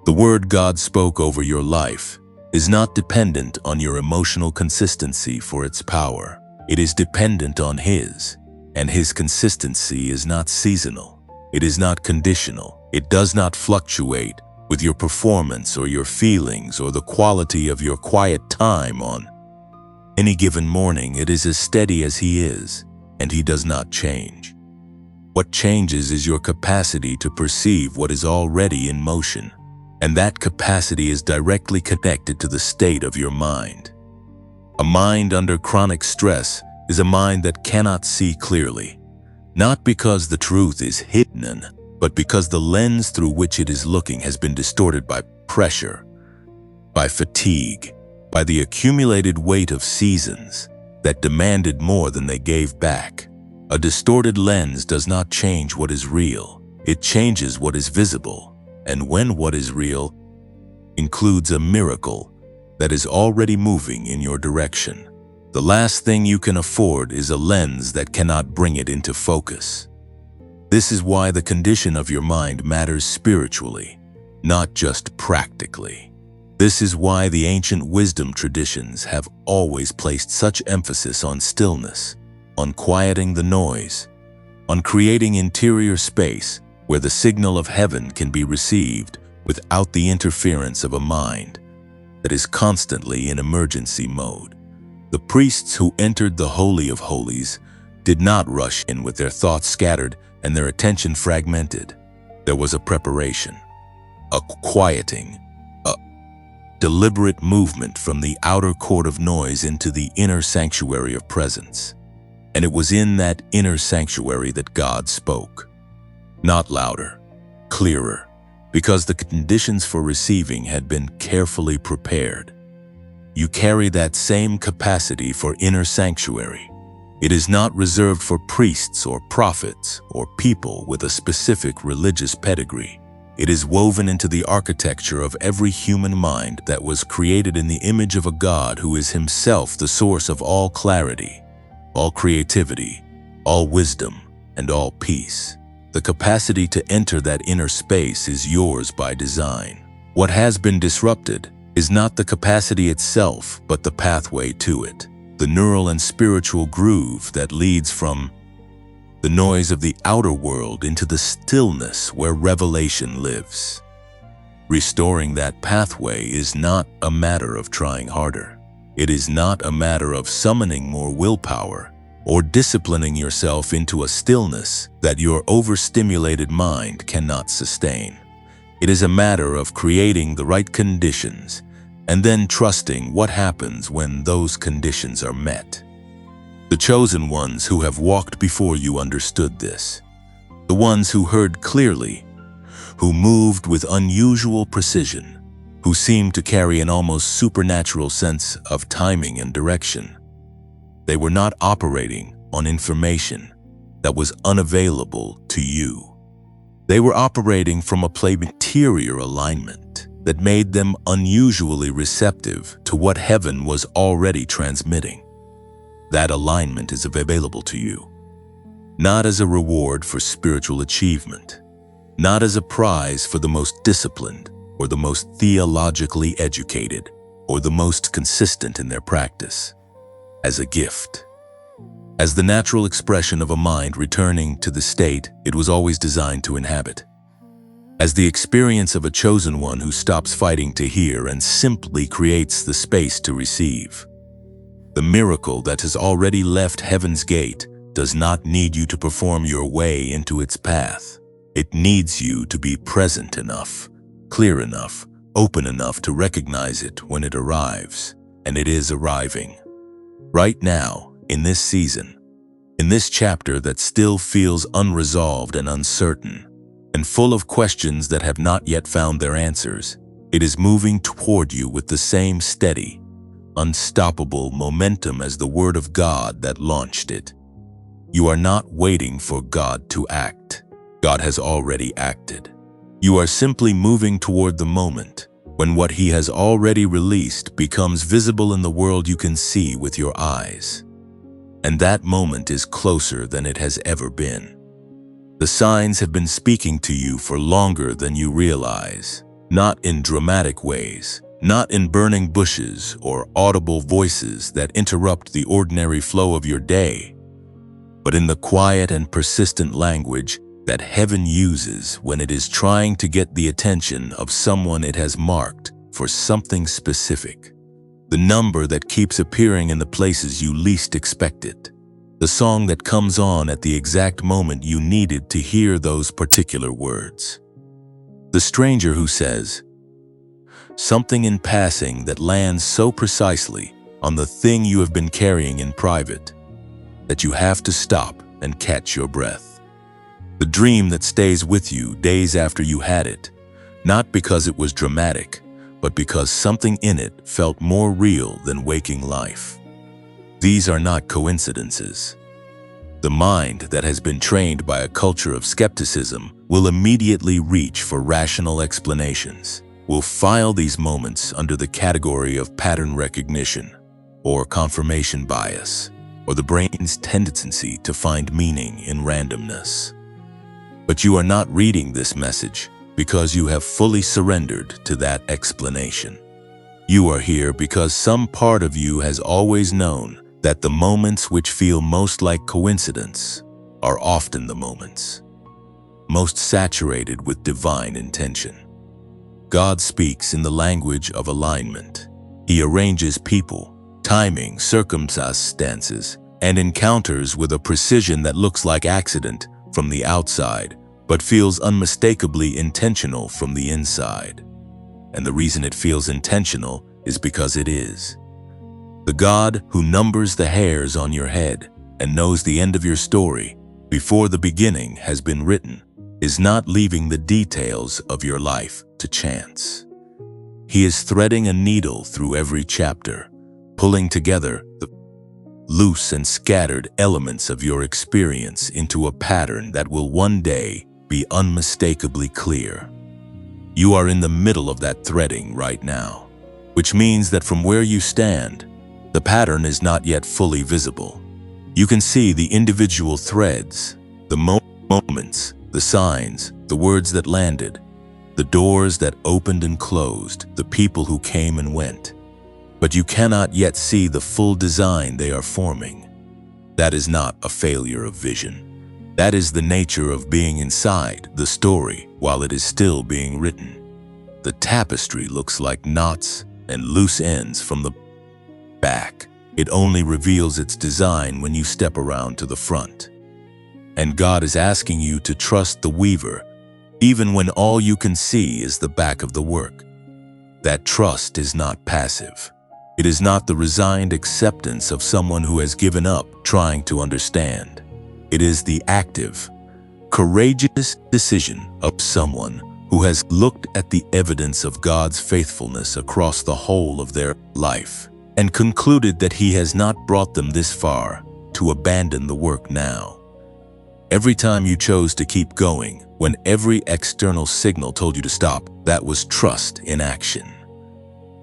The word God spoke over your life is not dependent on your emotional consistency for its power. It is dependent on His, and His consistency is not seasonal. It is not conditional. It does not fluctuate with your performance or your feelings or the quality of your quiet time on any given morning. It is as steady as He is, and He does not change. What changes is your capacity to perceive what is already in motion, and that capacity is directly connected to the state of your mind. A mind under chronic stress is a mind that cannot see clearly, not because the truth is hidden, but because the lens through which it is looking has been distorted by pressure, by fatigue, by the accumulated weight of seasons that demanded more than they gave back. A distorted lens does not change what is real. It changes what is visible. And when what is real includes a miracle that is already moving in your direction, the last thing you can afford is a lens that cannot bring it into focus. This is why the condition of your mind matters spiritually, not just practically. This is why the ancient wisdom traditions have always placed such emphasis on stillness, on quieting the noise, on creating interior space where the signal of heaven can be received without the interference of a mind that is constantly in emergency mode. The priests who entered the Holy of Holies did not rush in with their thoughts scattered and their attention fragmented. There was a preparation, a quieting, a deliberate movement from the outer court of noise into the inner sanctuary of presence. And it was in that inner sanctuary that God spoke. Not louder, clearer, because the conditions for receiving had been carefully prepared. You carry that same capacity for inner sanctuary. It is not reserved for priests or prophets or people with a specific religious pedigree. It is woven into the architecture of every human mind that was created in the image of a God who is Himself the source of all clarity, all creativity, all wisdom, and all peace. The capacity to enter that inner space is yours by design. What has been disrupted is not the capacity itself, but the pathway to it, the neural and spiritual groove that leads from the noise of the outer world into the stillness where revelation lives. Restoring that pathway is not a matter of trying harder. It is not a matter of summoning more willpower or disciplining yourself into a stillness that your overstimulated mind cannot sustain. It is a matter of creating the right conditions and then trusting what happens when those conditions are met. The chosen ones who have walked before you understood this. The ones who heard clearly, who moved with unusual precision, who seemed to carry an almost supernatural sense of timing and direction. They were not operating on information that was unavailable to you. They were operating from a planetary alignment that made them unusually receptive to what heaven was already transmitting. That alignment is available to you, not as a reward for spiritual achievement, not as a prize for the most disciplined or the most theologically educated or the most consistent in their practice, as a gift, as the natural expression of a mind returning to the state it was always designed to inhabit, as the experience of a chosen one who stops fighting to hear and simply creates the space to receive. The miracle that has already left heaven's gate does not need you to perform your way into its path. It needs you to be present enough, clear enough, open enough to recognize it when it arrives, and it is arriving. Right now, in this season, in this chapter that still feels unresolved and uncertain, and full of questions that have not yet found their answers, it is moving toward you with the same steady, unstoppable momentum as the Word of God that launched it. You are not waiting for God to act. God has already acted. You are simply moving toward the moment when what He has already released becomes visible in the world you can see with your eyes. And that moment is closer than it has ever been. The signs have been speaking to you for longer than you realize, not in dramatic ways, not in burning bushes or audible voices that interrupt the ordinary flow of your day, but in the quiet and persistent language that heaven uses when it is trying to get the attention of someone it has marked for something specific. The number that keeps appearing in the places you least expect it. The song that comes on at the exact moment you needed to hear those particular words. The stranger who says, something in passing that lands so precisely on the thing you have been carrying in private that you have to stop and catch your breath. The dream that stays with you days after you had it, not because it was dramatic, but because something in it felt more real than waking life. These are not coincidences. The mind that has been trained by a culture of skepticism will immediately reach for rational explanations, will file these moments under the category of pattern recognition or confirmation bias, or the brain's tendency to find meaning in randomness. But you are not reading this message because you have fully surrendered to that explanation. You are here because some part of you has always known that the moments which feel most like coincidence are often the moments most saturated with divine intention. God speaks in the language of alignment. He arranges people, timing, circumstances, and encounters with a precision that looks like accident from the outside, but feels unmistakably intentional from the inside. And the reason it feels intentional is because it is. The God who numbers the hairs on your head and knows the end of your story before the beginning has been written is not leaving the details of your life to chance. He is threading a needle through every chapter, pulling together the loose and scattered elements of your experience into a pattern that will one day be unmistakably clear. You are in the middle of that threading right now, which means that from where you stand, the pattern is not yet fully visible. You can see the individual threads, the moments, the signs, the words that landed, the doors that opened and closed, the people who came and went. But you cannot yet see the full design they are forming. That is not a failure of vision. That is the nature of being inside the story while it is still being written. The tapestry looks like knots and loose ends from the back. It only reveals its design when you step around to the front. And God is asking you to trust the weaver, even when all you can see is the back of the work. That trust is not passive. It is not the resigned acceptance of someone who has given up trying to understand. It is the active, courageous decision of someone who has looked at the evidence of God's faithfulness across the whole of their life and concluded that He has not brought them this far to abandon the work now. Every time you chose to keep going, when every external signal told you to stop, that was trust in action.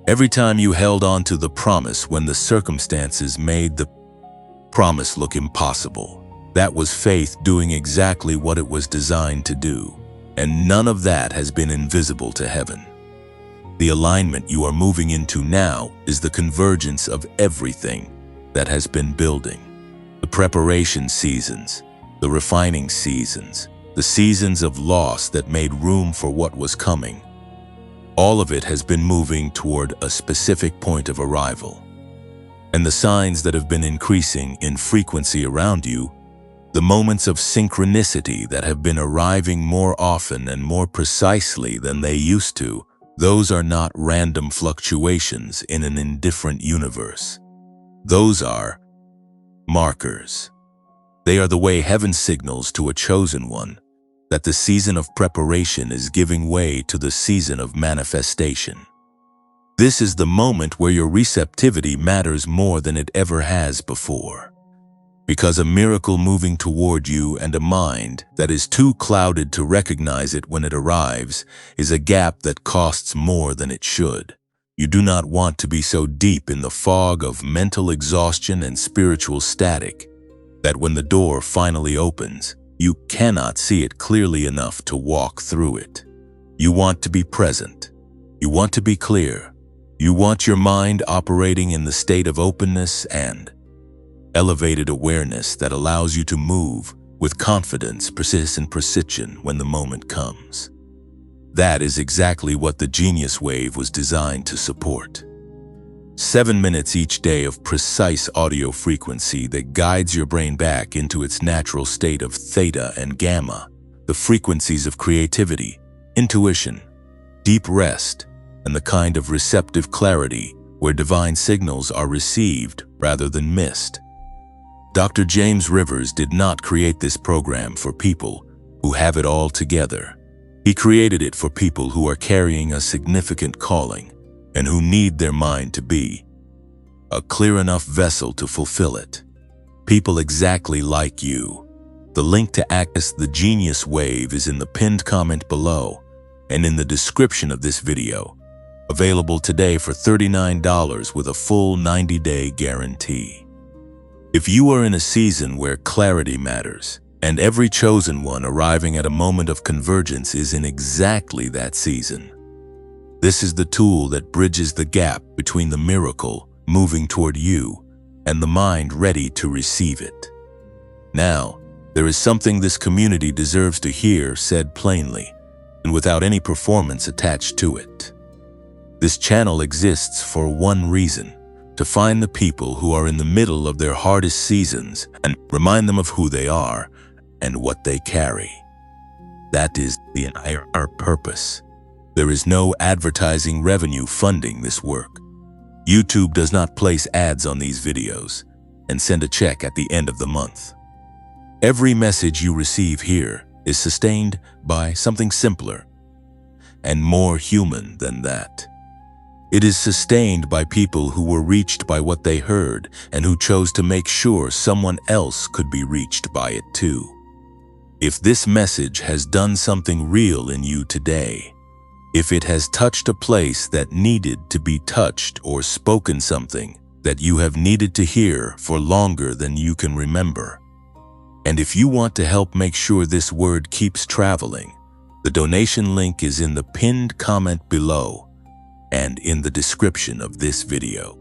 Every time you held on to the promise when the circumstances made the promise look impossible, that was faith doing exactly what it was designed to do. And none of that has been invisible to heaven. The alignment you are moving into now is the convergence of everything that has been building. The preparation seasons, the refining seasons, the seasons of loss that made room for what was coming. All of it has been moving toward a specific point of arrival. And the signs that have been increasing in frequency around you, the moments of synchronicity that have been arriving more often and more precisely than they used to, those are not random fluctuations in an indifferent universe. Those are markers. They are the way heaven signals to a chosen one that the season of preparation is giving way to the season of manifestation. This is the moment where your receptivity matters more than it ever has before. Because a miracle moving toward you and a mind that is too clouded to recognize it when it arrives is a gap that costs more than it should. You do not want to be so deep in the fog of mental exhaustion and spiritual static that when the door finally opens, you cannot see it clearly enough to walk through it. You want to be present. You want to be clear. You want your mind operating in the state of openness and elevated awareness that allows you to move with confidence, precision when the moment comes. That is exactly what the Genius Wave was designed to support. 7 minutes each day of precise audio frequency that guides your brain back into its natural state of theta and gamma, the frequencies of creativity, intuition, deep rest, and the kind of receptive clarity where divine signals are received rather than missed. Dr. James Rivers did not create this program for people who have it all together. He created it for people who are carrying a significant calling and who need their mind to be a clear enough vessel to fulfill it. People exactly like you. The link to access the Genius Wave is in the pinned comment below and in the description of this video. Available today for $39 with a full 90-day guarantee. If you are in a season where clarity matters, and every chosen one arriving at a moment of convergence is in exactly that season, this is the tool that bridges the gap between the miracle moving toward you and the mind ready to receive it. Now, there is something this community deserves to hear said plainly and without any performance attached to it. This channel exists for one reason: to find the people who are in the middle of their hardest seasons and remind them of who they are and what they carry. That is the entire purpose. There is no advertising revenue funding this work. YouTube does not place ads on these videos and send a check at the end of the month. Every message you receive here is sustained by something simpler and more human than that. It is sustained by people who were reached by what they heard and who chose to make sure someone else could be reached by it too. If this message has done something real in you today, if it has touched a place that needed to be touched or spoken something that you have needed to hear for longer than you can remember, and if you want to help make sure this word keeps traveling, the donation link is in the pinned comment below and in the description of this video.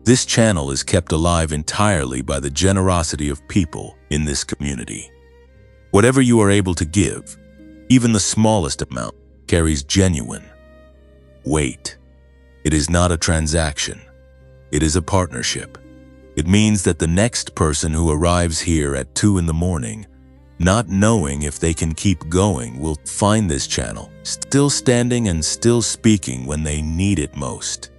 This channel is kept alive entirely by the generosity of people in this community. Whatever you are able to give, even the smallest amount, carries genuine weight. It is not a transaction. It is a partnership. It means that the next person who arrives here at 2 in the morning, not knowing if they can keep going, will find this channel still standing and still speaking when they need it most.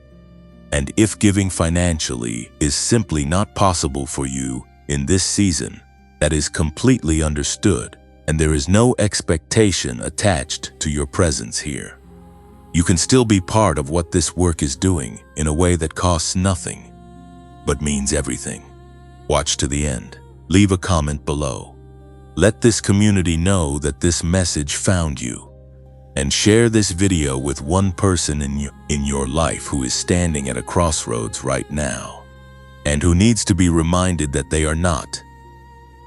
And if giving financially is simply not possible for you in this season, that is completely understood, and there is no expectation attached to your presence here. You can still be part of what this work is doing in a way that costs nothing, but means everything. Watch to the end. Leave a comment below. Let this community know that this message found you. And share this video with one person in your life who is standing at a crossroads right now, and who needs to be reminded that they are not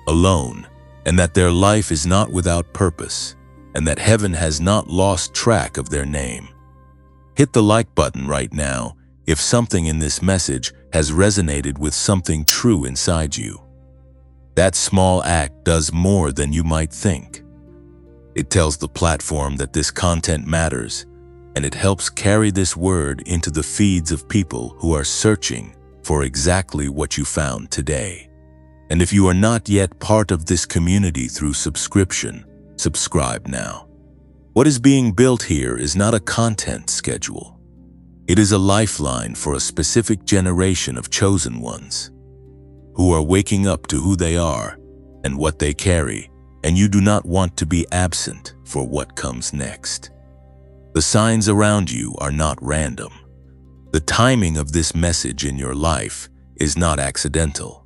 alone, and that their life is not without purpose, and that heaven has not lost track of their name. Hit the like button right now if something in this message has resonated with something true inside you. That small act does more than you might think. It tells the platform that this content matters, and it helps carry this word into the feeds of people who are searching for exactly what you found today. And if you are not yet part of this community through subscription, subscribe now. What is being built here is not a content schedule. It is a lifeline for a specific generation of chosen ones who are waking up to who they are and what they carry, and you do not want to be absent for what comes next. The signs around you are not random. The timing of this message in your life is not accidental.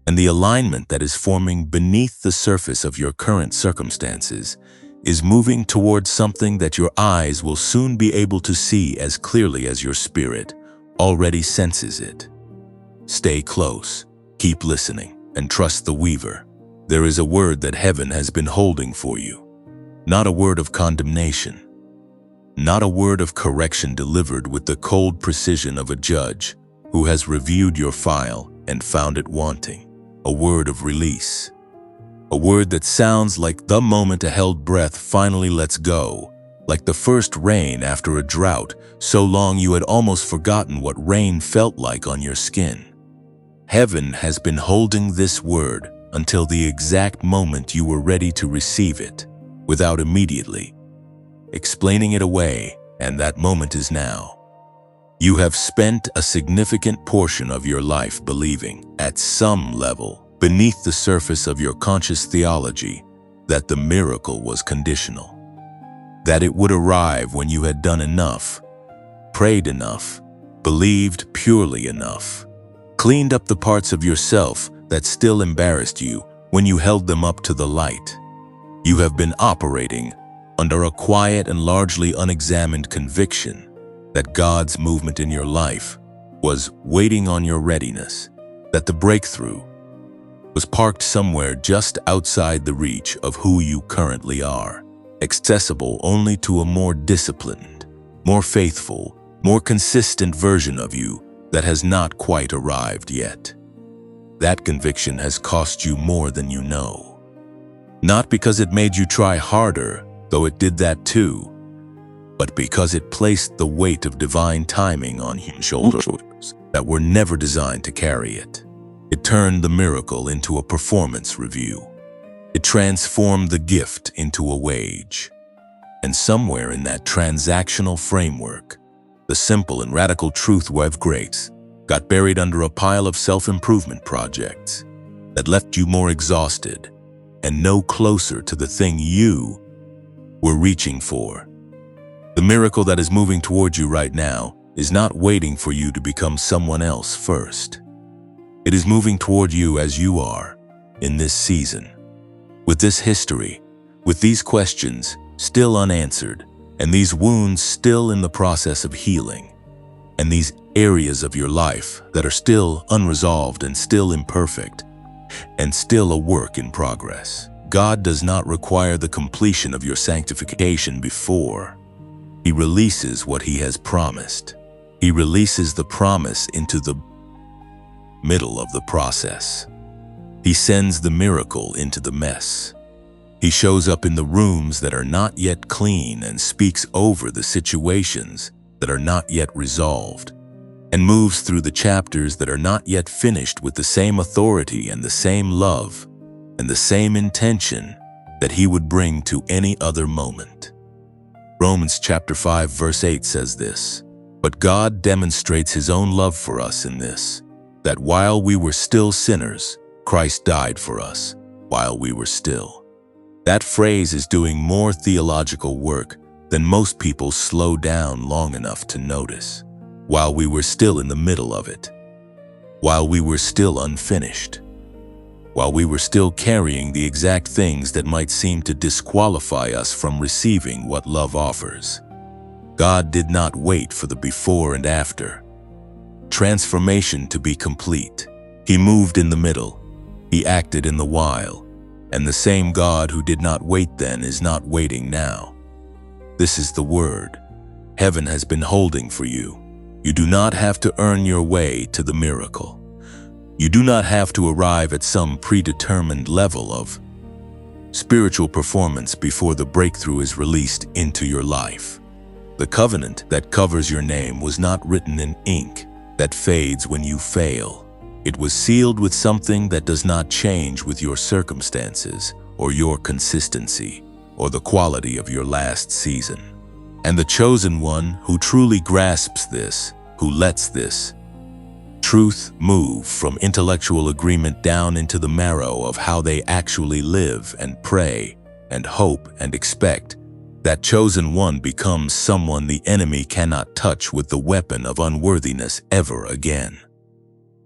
And the alignment that is forming beneath the surface of your current circumstances is moving towards something that your eyes will soon be able to see as clearly as your spirit already senses it. Stay close, keep listening, and trust the weaver. There is a word that heaven has been holding for you. Not a word of condemnation. Not a word of correction delivered with the cold precision of a judge who has reviewed your file and found it wanting. A word of release. A word that sounds like the moment a held breath finally lets go, like the first rain after a drought, so long you had almost forgotten what rain felt like on your skin. Heaven has been holding this word until the exact moment you were ready to receive it, without immediately explaining it away, and that moment is now. You have spent a significant portion of your life believing, at some level, beneath the surface of your conscious theology, that the miracle was conditional. That it would arrive when you had done enough, prayed enough, believed purely enough, cleaned up the parts of yourself that still embarrassed you when you held them up to the light. You have been operating under a quiet and largely unexamined conviction that God's movement in your life was waiting on your readiness, that the breakthrough was parked somewhere just outside the reach of who you currently are, accessible only to a more disciplined, more faithful, more consistent version of you that has not quite arrived yet. That conviction has cost you more than you know. Not because it made you try harder, though it did that too, but because it placed the weight of divine timing on your shoulders that were never designed to carry it. It turned the miracle into a performance review. It transformed the gift into a wage. And somewhere in that transactional framework, the simple and radical truth of grace got buried under a pile of self-improvement projects that left you more exhausted and no closer to the thing you were reaching for. The miracle that is moving towards you right now is not waiting for you to become someone else first. It is moving toward you as you are in this season, with this history, with these questions still unanswered, and these wounds still in the process of healing, and these areas of your life that are still unresolved and still imperfect, and still a work in progress. God does not require the completion of your sanctification before He releases what He has promised. He releases the promise into the middle of the process. He sends the miracle into the mess. He shows up in the rooms that are not yet clean and speaks over the situations that are not yet resolved, and moves through the chapters that are not yet finished with the same authority and the same love and the same intention that He would bring to any other moment. Romans chapter 5 verse 8 says this, "But God demonstrates His own love for us in this, that while we were still sinners, Christ died for us while we were still." That phrase is doing more theological work than most people slow down long enough to notice. While we were still in the middle of it, while we were still unfinished, while we were still carrying the exact things that might seem to disqualify us from receiving what love offers. God did not wait for the before and after transformation to be complete. He moved in the middle. He acted in the while. And the same God who did not wait then is not waiting now. This is the word heaven has been holding for you. You do not have to earn your way to the miracle. You do not have to arrive at some predetermined level of spiritual performance before the breakthrough is released into your life. The covenant that covers your name was not written in ink that fades when you fail. It was sealed with something that does not change with your circumstances or your consistency or the quality of your last season. And the chosen one who truly grasps this, who lets this truth move from intellectual agreement down into the marrow of how they actually live and pray and hope and expect, that chosen one becomes someone the enemy cannot touch with the weapon of unworthiness ever again.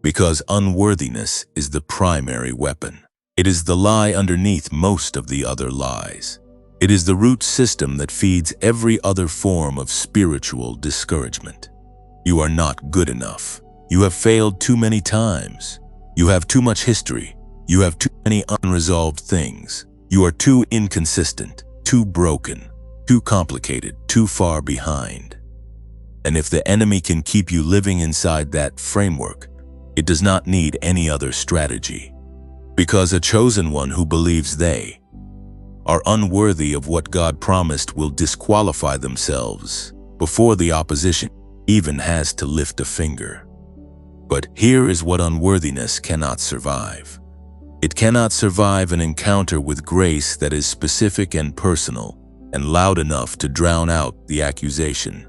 Because unworthiness is the primary weapon. It is the lie underneath most of the other lies. It is the root system that feeds every other form of spiritual discouragement. You are not good enough. You have failed too many times. You have too much history. You have too many unresolved things. You are too inconsistent, too broken, too complicated, too far behind. And if the enemy can keep you living inside that framework, it does not need any other strategy. Because a chosen one who believes they are unworthy of what God promised will disqualify themselves before the opposition even has to lift a finger. But here is what unworthiness cannot survive. It cannot survive an encounter with grace that is specific and personal and loud enough to drown out the accusation.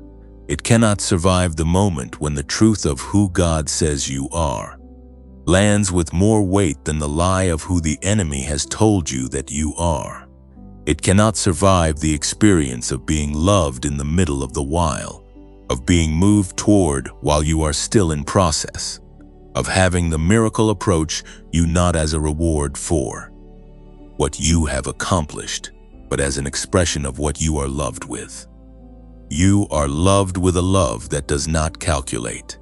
It cannot survive the moment when the truth of who God says you are lands with more weight than the lie of who the enemy has told you that you are. It cannot survive the experience of being loved in the middle of the while, of being moved toward while you are still in process, of having the miracle approach you not as a reward for what you have accomplished, but as an expression of what you are loved with. You are loved with a love that does not calculate,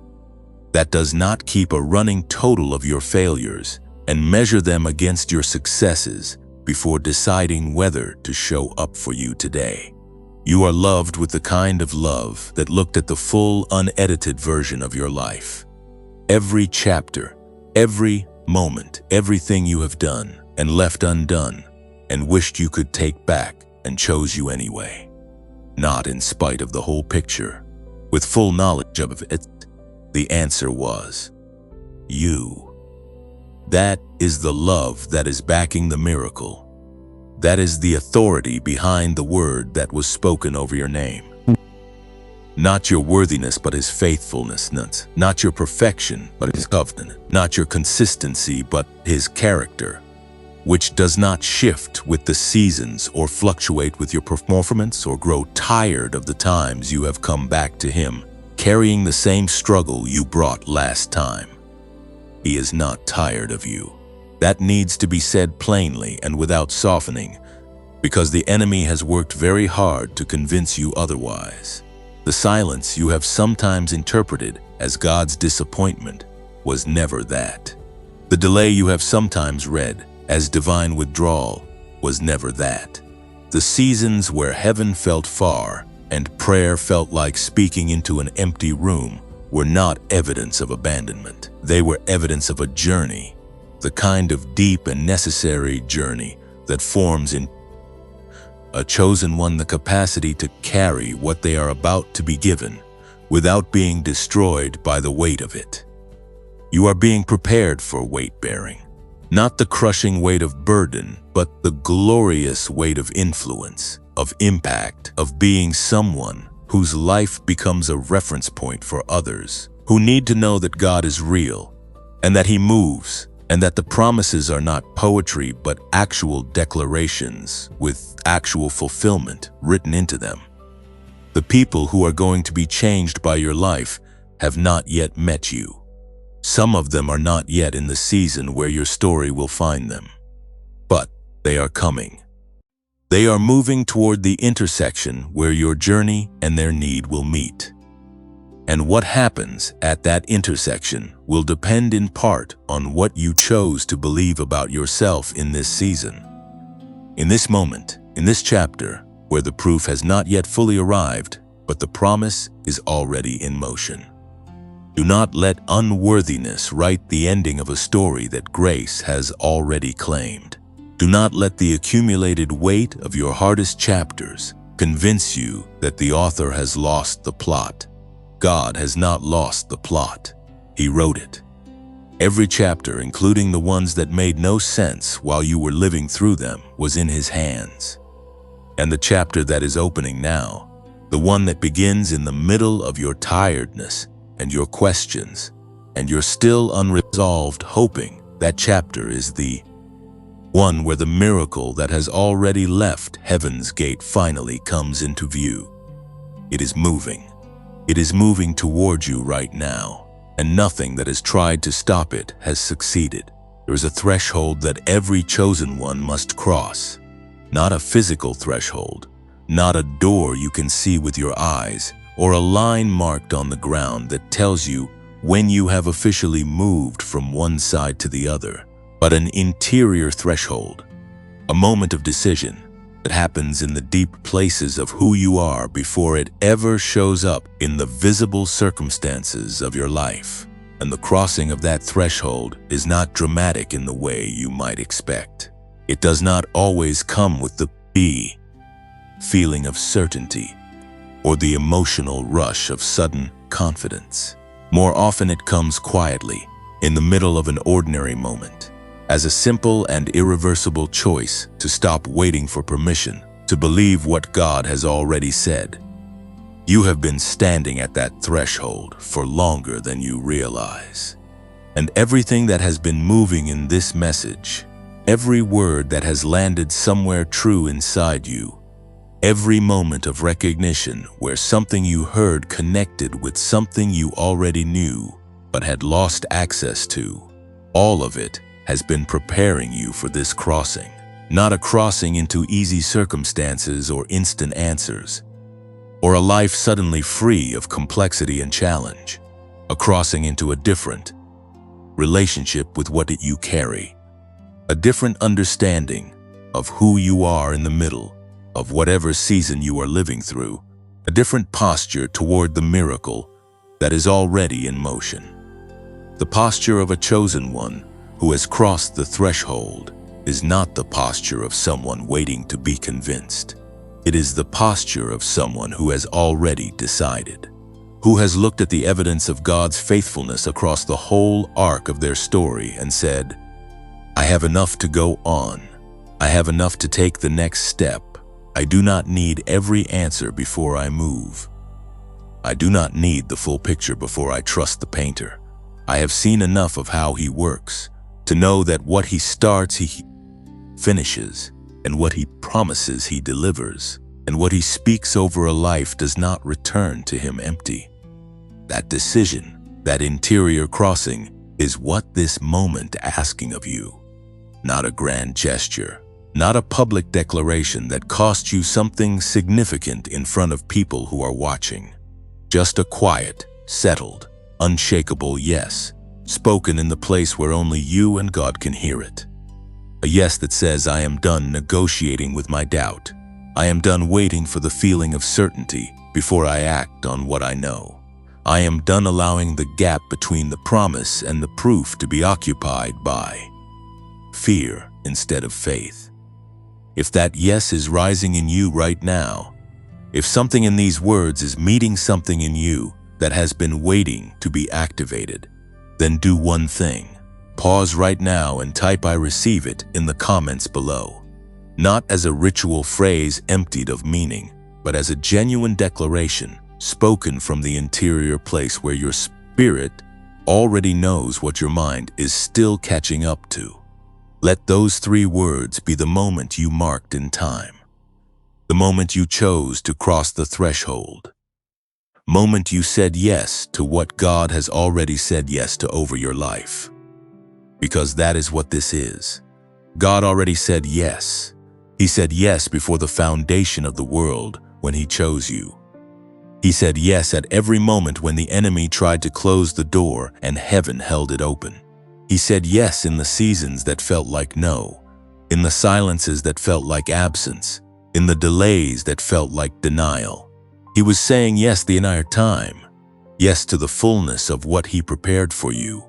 that does not keep a running total of your failures and measure them against your successes before deciding whether to show up for you today. You are loved with the kind of love that looked at the full, unedited version of your life. Every chapter, every moment, everything you have done and left undone and wished you could take back and chose you anyway. Not in spite of the whole picture. With full knowledge of it, the answer was you. That is the love that is backing the miracle. That is the authority behind the word that was spoken over your name. Not your worthiness, but his faithfulness. Not your perfection, but his covenant. Not your consistency, but his character, which does not shift with the seasons or fluctuate with your performance or grow tired of the times you have come back to him, carrying the same struggle you brought last time. He is not tired of you. That needs to be said plainly and without softening, because the enemy has worked very hard to convince you otherwise. The silence you have sometimes interpreted as God's disappointment was never that. The delay you have sometimes read as divine withdrawal was never that. The seasons where heaven felt far and prayer felt like speaking into an empty room were not evidence of abandonment. They were evidence of a journey, the kind of deep and necessary journey that forms in a chosen one the capacity to carry what they are about to be given without being destroyed by the weight of it. You are being prepared for weight bearing, not the crushing weight of burden, but the glorious weight of influence, of impact, of being someone whose life becomes a reference point for others who need to know that God is real and that he moves, and that the promises are not poetry but actual declarations with actual fulfillment written into them. The people who are going to be changed by your life have not yet met you. Some of them are not yet in the season where your story will find them, but they are coming. They are moving toward the intersection where your journey and their need will meet. And what happens at that intersection will depend in part on what you chose to believe about yourself in this season. In this moment, in this chapter, where the proof has not yet fully arrived, but the promise is already in motion. Do not let unworthiness write the ending of a story that grace has already claimed. Do not let the accumulated weight of your hardest chapters convince you that the author has lost the plot. God has not lost the plot. He wrote it. Every chapter, including the ones that made no sense while you were living through them, was in His hands. And the chapter that is opening now, the one that begins in the middle of your tiredness and your questions, and your still unresolved hoping, that chapter is the one where the miracle that has already left heaven's gate finally comes into view. It is moving. It is moving toward you right now, and nothing that has tried to stop it has succeeded. There is a threshold that every chosen one must cross. Not a physical threshold, not a door you can see with your eyes, or a line marked on the ground that tells you when you have officially moved from one side to the other, but an interior threshold, a moment of decision that happens in the deep places of who you are before it ever shows up in the visible circumstances of your life. And the crossing of that threshold is not dramatic in the way you might expect. It does not always come with the feeling of certainty or the emotional rush of sudden confidence. More often it comes quietly, in the middle of an ordinary moment, as a simple and irreversible choice to stop waiting for permission to believe what God has already said. You have been standing at that threshold for longer than you realize. And everything that has been moving in this message, every word that has landed somewhere true inside you, every moment of recognition where something you heard connected with something you already knew but had lost access to, all of it has been preparing you for this crossing. Not a crossing into easy circumstances or instant answers, or a life suddenly free of complexity and challenge. A crossing into a different relationship with what you carry. A different understanding of who you are in the middle of whatever season you are living through. A different posture toward the miracle that is already in motion. The posture of a chosen one who has crossed the threshold is not the posture of someone waiting to be convinced. It is the posture of someone who has already decided, who has looked at the evidence of God's faithfulness across the whole arc of their story and said, I have enough to go on. I have enough to take the next step. I do not need every answer before I move. I do not need the full picture before I trust the painter. I have seen enough of how he works to know that what he starts, he finishes, and what he promises, he delivers, and what he speaks over a life does not return to him empty. That decision, that interior crossing, is what this moment asking of you. Not a grand gesture, not a public declaration that costs you something significant in front of people who are watching. Just a quiet, settled, unshakable yes, spoken in the place where only you and God can hear it. A yes that says, I am done negotiating with my doubt. I am done waiting for the feeling of certainty before I act on what I know. I am done allowing the gap between the promise and the proof to be occupied by fear instead of faith. If that yes is rising in you right now, if something in these words is meeting something in you that has been waiting to be activated, then do one thing. Pause right now and type I receive it in the comments below. Not as a ritual phrase emptied of meaning, but as a genuine declaration spoken from the interior place where your spirit already knows what your mind is still catching up to. Let those 3 words be the moment you marked in time, the moment you chose to cross the threshold. moment you said yes to what God has already said yes to over your life. Because that is what this is. God already said yes. He said yes before the foundation of the world when He chose you. He said yes at every moment when the enemy tried to close the door and heaven held it open. He said yes in the seasons that felt like no, in the silences that felt like absence, in the delays that felt like denial. He was saying yes the entire time. Yes to the fullness of what He prepared for you.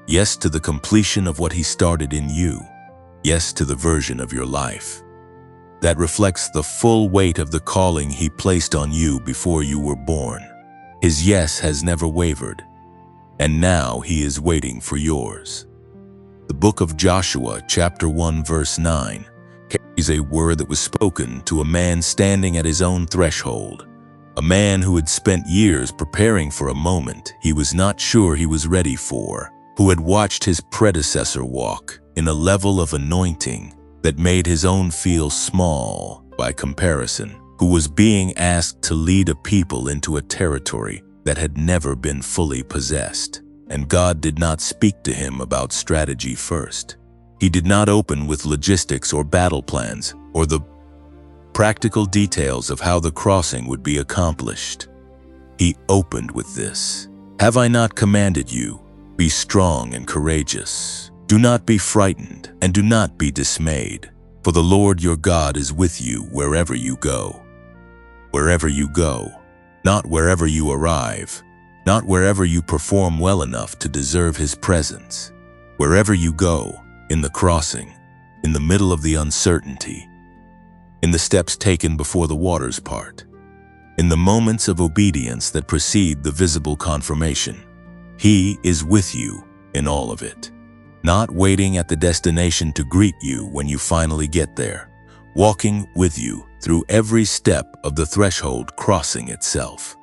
Yes to the completion of what He started in you. Yes to the version of your life that reflects the full weight of the calling He placed on you before you were born. His yes has never wavered, and now He is waiting for yours. The book of Joshua, chapter 1, verse 9, carries a word that was spoken to a man standing at his own threshold, a man who had spent years preparing for a moment he was not sure he was ready for, who had watched his predecessor walk in a level of anointing that made his own feel small by comparison, who was being asked to lead a people into a territory that had never been fully possessed. And God did not speak to him about strategy first. He did not open with logistics or battle plans or the practical details of how the crossing would be accomplished. He opened with this: "Have I not commanded you? Be strong and courageous. Do not be frightened and do not be dismayed, for the Lord your God is with you wherever you go." Wherever you go, not wherever you arrive, not wherever you perform well enough to deserve His presence. Wherever you go, in the crossing, in the middle of the uncertainty, in the steps taken before the waters part, in the moments of obedience that precede the visible confirmation, He is with you in all of it. Not waiting at the destination to greet you when you finally get there, walking with you through every step of the threshold crossing itself.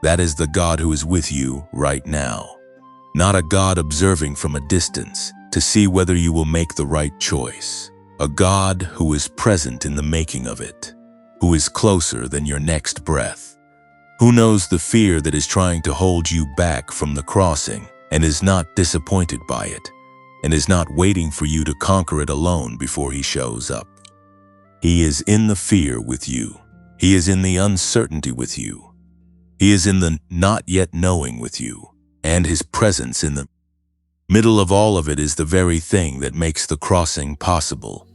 That is the God who is with you right now. Not a God observing from a distance to see whether you will make the right choice. A God who is present in the making of it, who is closer than your next breath, who knows the fear that is trying to hold you back from the crossing and is not disappointed by it, and is not waiting for you to conquer it alone before He shows up. He is in the fear with you. He is in the uncertainty with you. He is in the not yet knowing with you, and His presence in the middle of all of it is the very thing that makes the crossing possible.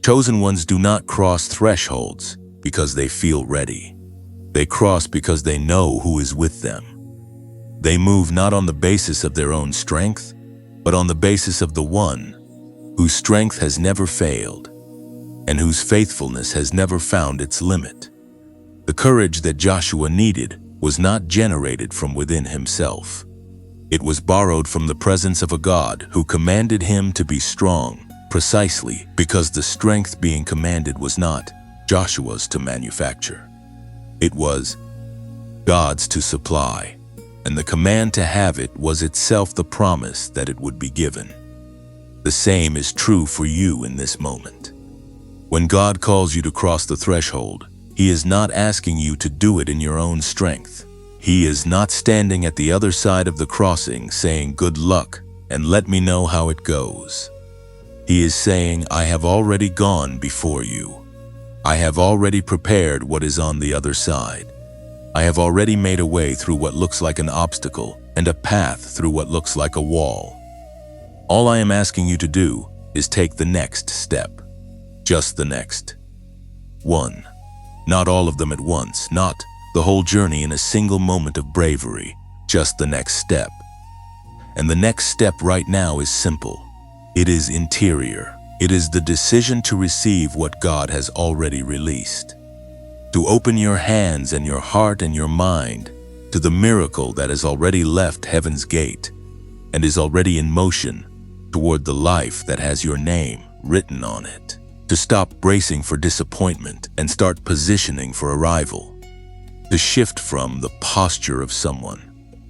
Chosen ones do not cross thresholds because they feel ready. They cross because they know who is with them. They move not on the basis of their own strength, but on the basis of the one whose strength has never failed and whose faithfulness has never found its limit. The courage that Joshua needed was not generated from within himself. It was borrowed from the presence of a God who commanded him to be strong, precisely because the strength being commanded was not Joshua's to manufacture. It was God's to supply, and the command to have it was itself the promise that it would be given. The same is true for you in this moment. When God calls you to cross the threshold, He is not asking you to do it in your own strength. He is not standing at the other side of the crossing saying, "Good luck, and let me know how it goes." He is saying, "I have already gone before you. I have already prepared what is on the other side. I have already made a way through what looks like an obstacle and a path through what looks like a wall. All I am asking you to do is take the next step. Just the next one. Not all of them at once, not the whole journey in a single moment of bravery, just the next step. And the next step right now is simple. It is interior. It is the decision to receive what God has already released. To open your hands and your heart and your mind to the miracle that has already left heaven's gate and is already in motion toward the life that has your name written on it. To stop bracing for disappointment and start positioning for arrival. To shift from the posture of someone,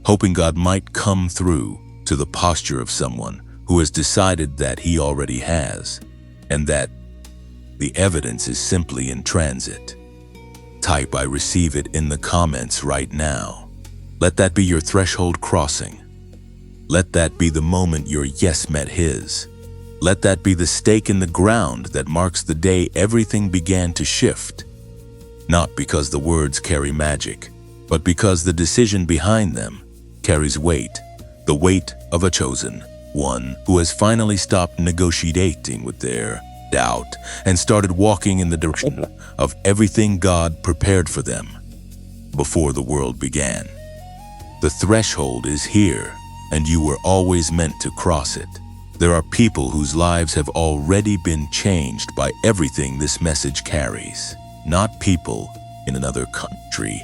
hoping God might come through, to the posture of someone who has decided that He already has, and that the evidence is simply in transit. type "I receive it" in the comments right now. Let that be your threshold crossing. Let that be the moment your yes met his. Let that be the stake in the ground that marks the day everything began to shift. Not because the words carry magic, but because the decision behind them carries weight, the weight of a chosen one who has finally stopped negotiating with their doubt and started walking in the direction of everything God prepared for them before the world began. The threshold is here, and you were always meant to cross it. There are people whose lives have already been changed by everything this message carries. Not people in another country,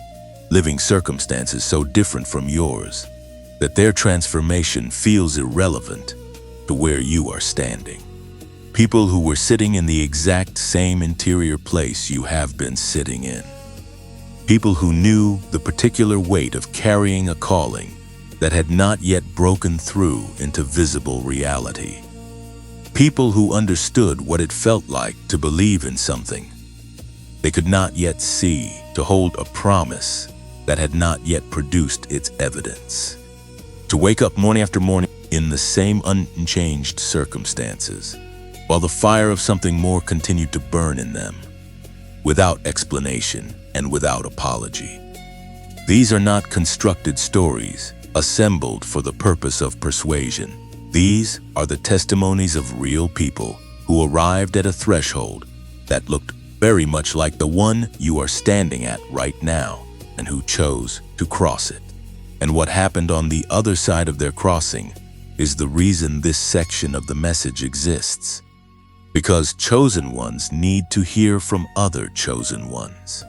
living circumstances so different from yours that their transformation feels irrelevant to where you are standing. People who were sitting in the exact same interior place you have been sitting in. People who knew the particular weight of carrying a calling that had not yet broken through into visible reality. People who understood what it felt like to believe in something they could not yet see, to hold a promise that had not yet produced its evidence. To wake up morning after morning in the same unchanged circumstances, while the fire of something more continued to burn in them, without explanation and without apology. These are not constructed stories assembled for the purpose of persuasion. These are the testimonies of real people who arrived at a threshold that looked very much like the one you are standing at right now, and who chose to cross it. And what happened on the other side of their crossing is the reason this section of the message exists. Because chosen ones need to hear from other chosen ones.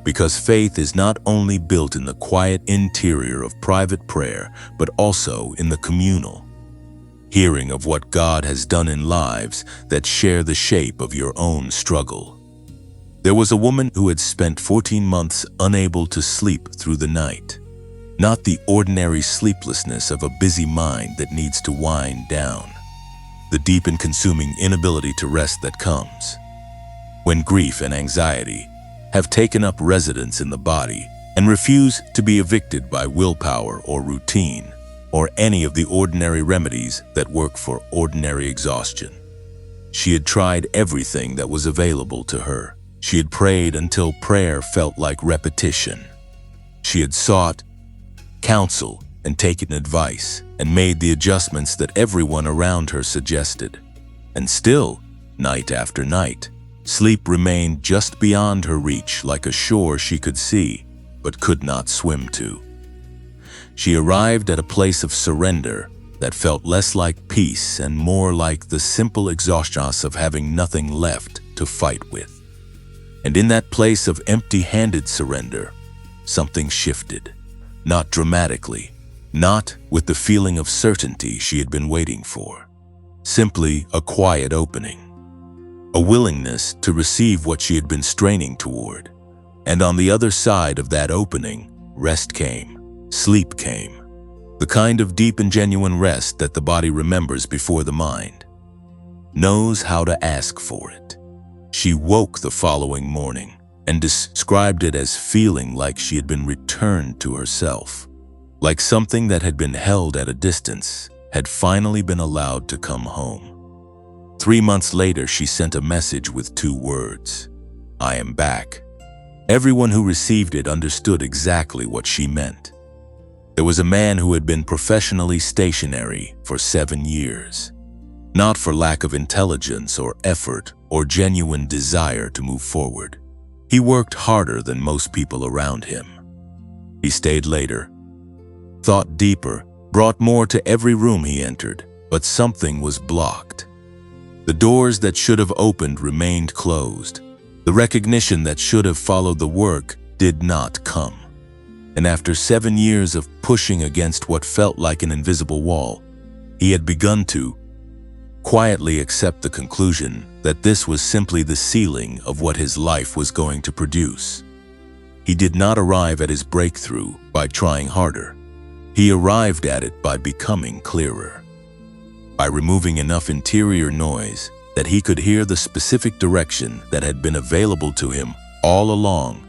Because faith is not only built in the quiet interior of private prayer, but also in the communal hearing of what God has done in lives that share the shape of your own struggle. There was a woman who had spent 14 months unable to sleep through the night. Not the ordinary sleeplessness of a busy mind that needs to wind down. The deep and consuming inability to rest that comes when grief and anxiety have taken up residence in the body and refuse to be evicted by willpower or routine or any of the ordinary remedies that work for ordinary exhaustion. She had tried everything that was available to her. She had prayed until prayer felt like repetition. She had sought counsel and taken advice and made the adjustments that everyone around her suggested. And still, night after night, sleep remained just beyond her reach, like a shore she could see but could not swim to. She arrived at a place of surrender that felt less like peace and more like the simple exhaustion of having nothing left to fight with. And in that place of empty-handed surrender, something shifted. Not dramatically, not with the feeling of certainty she had been waiting for. Simply a quiet opening. A willingness to receive what she had been straining toward. And on the other side of that opening, rest came, sleep came. The kind of deep and genuine rest that the body remembers before the mind knows how to ask for it. She woke the following morning and described it as feeling like she had been returned to herself, like something that had been held at a distance had finally been allowed to come home. 3 months later, she sent a message with 2 words: "I am back." Everyone who received it understood exactly what she meant. There was a man who had been professionally stationary for 7 years, not for lack of intelligence or effort or genuine desire to move forward. He worked harder than most people around him. He stayed later, thought deeper, brought more to every room he entered, but something was blocked. The doors that should have opened remained closed. The recognition that should have followed the work did not come. And after 7 years of pushing against what felt like an invisible wall, he had begun to quietly accept the conclusion that this was simply the ceiling of what his life was going to produce. He did not arrive at his breakthrough by trying harder. He arrived at it by becoming clearer, by removing enough interior noise that he could hear the specific direction that had been available to him all along,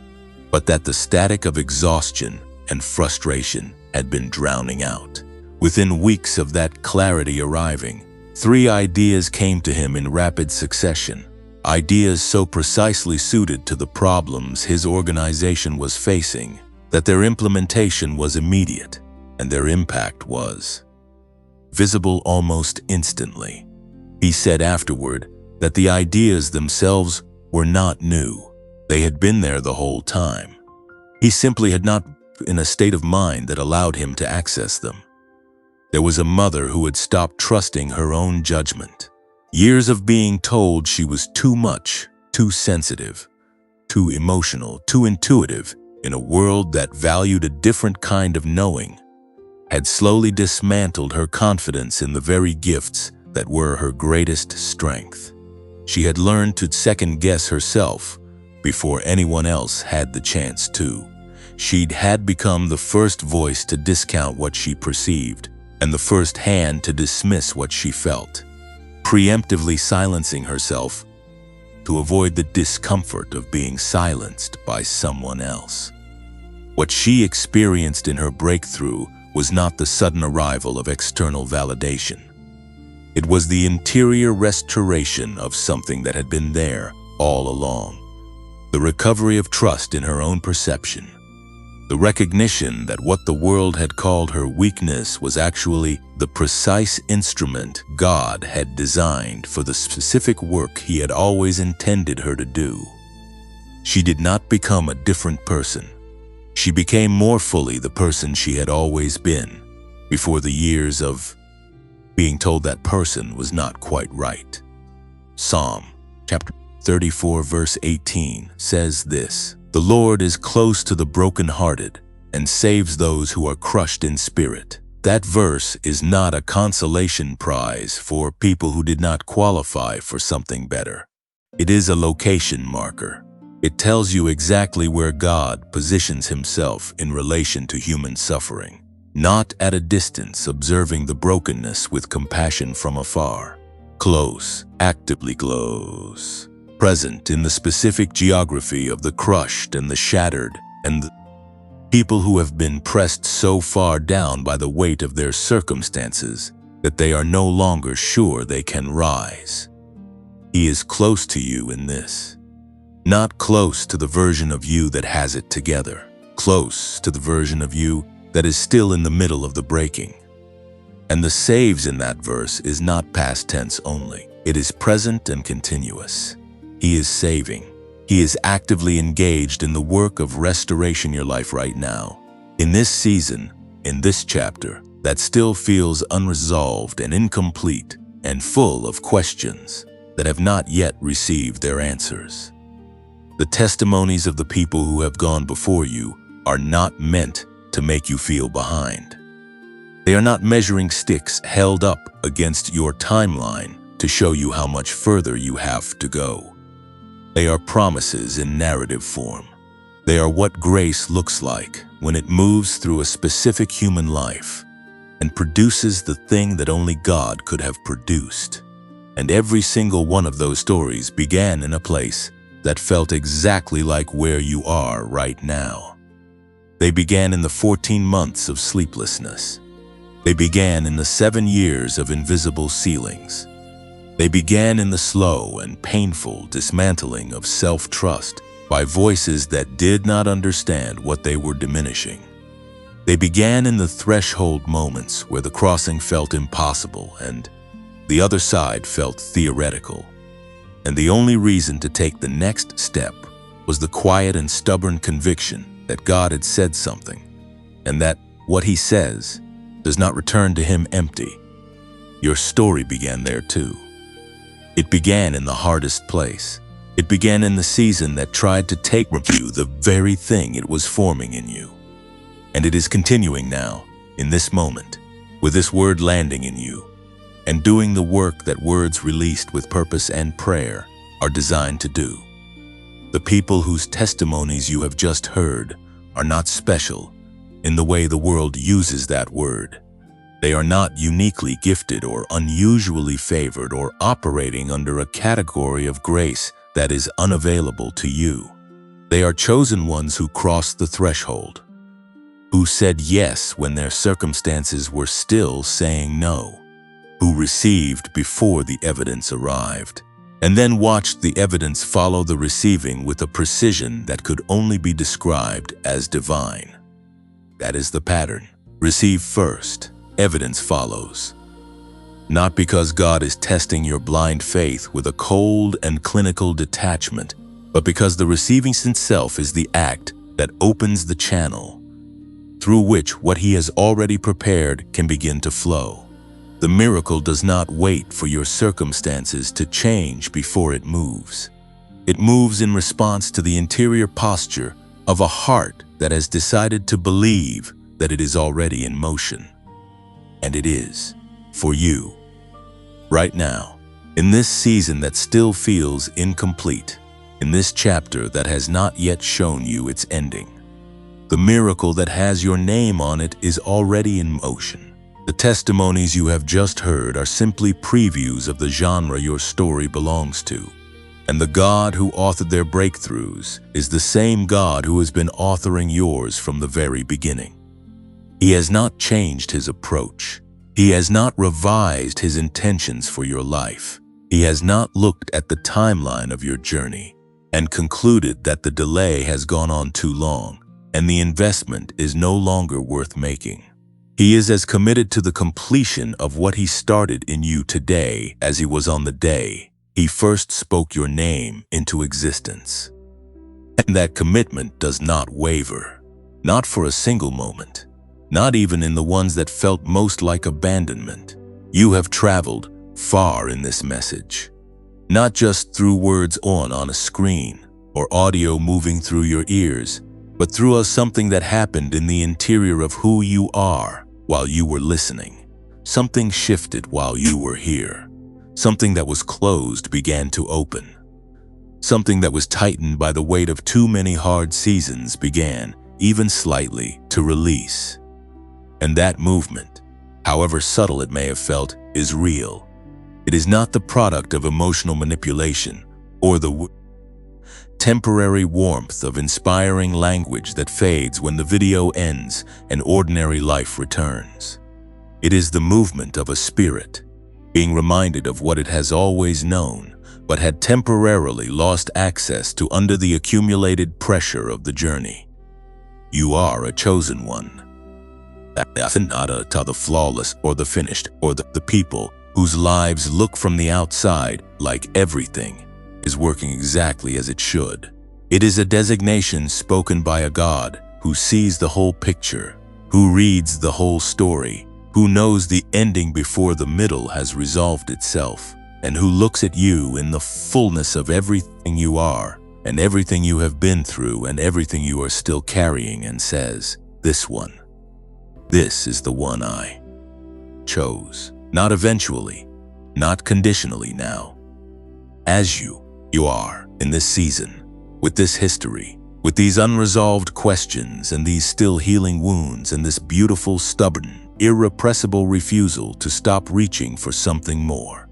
but that the static of exhaustion and frustration had been drowning out. Within weeks of that clarity arriving, 3 ideas came to him in rapid succession. Ideas so precisely suited to the problems his organization was facing that their implementation was immediate and their impact was visible almost instantly. He said afterward that the ideas themselves were not new. They had been there the whole time. He simply had not been in a state of mind that allowed him to access them. There was a mother who had stopped trusting her own judgment. Years of being told she was too much, too sensitive, too emotional, too intuitive in a world that valued a different kind of knowing, had slowly dismantled her confidence in the very gifts that were her greatest strength. She had learned to second-guess herself before anyone else had the chance to. Had become the first voice to discount what she perceived and the first hand to dismiss what she felt, preemptively silencing herself to avoid the discomfort of being silenced by someone else. What she experienced in her breakthrough was not the sudden arrival of external validation. It was the interior restoration of something that had been there all along. The recovery of trust in her own perception. The recognition that what the world had called her weakness was actually the precise instrument God had designed for the specific work He had always intended her to do. She did not become a different person. She became more fully the person she had always been, before the years of being told that person was not quite right. Psalm chapter 34 verse 18 says this, "The Lord is close to the brokenhearted and saves those who are crushed in spirit." That verse is not a consolation prize for people who did not qualify for something better. It is a location marker. It tells you exactly where God positions Himself in relation to human suffering, not at a distance observing the brokenness with compassion from afar. Close, actively close. Present in the specific geography of the crushed and the shattered and the people who have been pressed so far down by the weight of their circumstances that they are no longer sure they can rise. He is close to you in this. Not close to the version of you that has it together. Close to the version of you that is still in the middle of the breaking. And the saves in that verse is not past tense only. It is present and continuous. He is saving. He is actively engaged in the work of restoration in your life right now. In this season, in this chapter, that still feels unresolved and incomplete and full of questions that have not yet received their answers. The testimonies of the people who have gone before you are not meant to make you feel behind. They are not measuring sticks held up against your timeline to show you how much further you have to go. They are promises in narrative form. They are what grace looks like when it moves through a specific human life and produces the thing that only God could have produced. And every single one of those stories began in a place that felt exactly like where you are right now. They began in the 14 months of sleeplessness. They began in the 7 years of invisible ceilings. They began in the slow and painful dismantling of self-trust by voices that did not understand what they were diminishing. They began in the threshold moments where the crossing felt impossible and the other side felt theoretical. And the only reason to take the next step was the quiet and stubborn conviction that God had said something, and that what He says does not return to Him empty. Your story began there too. It began in the hardest place. It began in the season that tried to take from you the very thing it was forming in you. And it is continuing now, in this moment, with this word landing in you, and doing the work that words released with purpose and prayer are designed to do. The people whose testimonies you have just heard are not special in the way the world uses that word. They are not uniquely gifted or unusually favored or operating under a category of grace that is unavailable to you. They are chosen ones who crossed the threshold, who said yes when their circumstances were still saying no, who received before the evidence arrived, and then watched the evidence follow the receiving with a precision that could only be described as divine. That is the pattern. Receive first, evidence follows. Not because God is testing your blind faith with a cold and clinical detachment, but because the receiving itself is the act that opens the channel through which what He has already prepared can begin to flow. The miracle does not wait for your circumstances to change before it moves. It moves in response to the interior posture of a heart that has decided to believe that it is already in motion. And it is, for you. Right now, in this season that still feels incomplete, in this chapter that has not yet shown you its ending, the miracle that has your name on it is already in motion. The testimonies you have just heard are simply previews of the genre your story belongs to. And the God who authored their breakthroughs is the same God who has been authoring yours from the very beginning. He has not changed His approach. He has not revised His intentions for your life. He has not looked at the timeline of your journey and concluded that the delay has gone on too long and the investment is no longer worth making. He is as committed to the completion of what He started in you today as He was on the day He first spoke your name into existence. And that commitment does not waver, not for a single moment, not even in the ones that felt most like abandonment. You have traveled far in this message, not just through words on a screen or audio moving through your ears, but through something that happened in the interior of who you are while you were listening. Something shifted while you were here. Something that was closed began to open. Something that was tightened by the weight of too many hard seasons began, even slightly, to release. And that movement, however subtle it may have felt, is real. It is not the product of emotional manipulation or the temporary warmth of inspiring language that fades when the video ends and ordinary life returns. It is the movement of a spirit, being reminded of what it has always known, but had temporarily lost access to under the accumulated pressure of the journey. You are a chosen one. Not to the flawless or the finished or the people whose lives look from the outside like everything is working exactly as it should. It is a designation spoken by a God who sees the whole picture, who reads the whole story, who knows the ending before the middle has resolved itself, and who looks at you in the fullness of everything you are and everything you have been through and everything you are still carrying and says, this is the one I chose. Not eventually, not conditionally now. As you are in this season, with this history, with these unresolved questions and these still healing wounds and this beautiful, stubborn, irrepressible refusal to stop reaching for something more.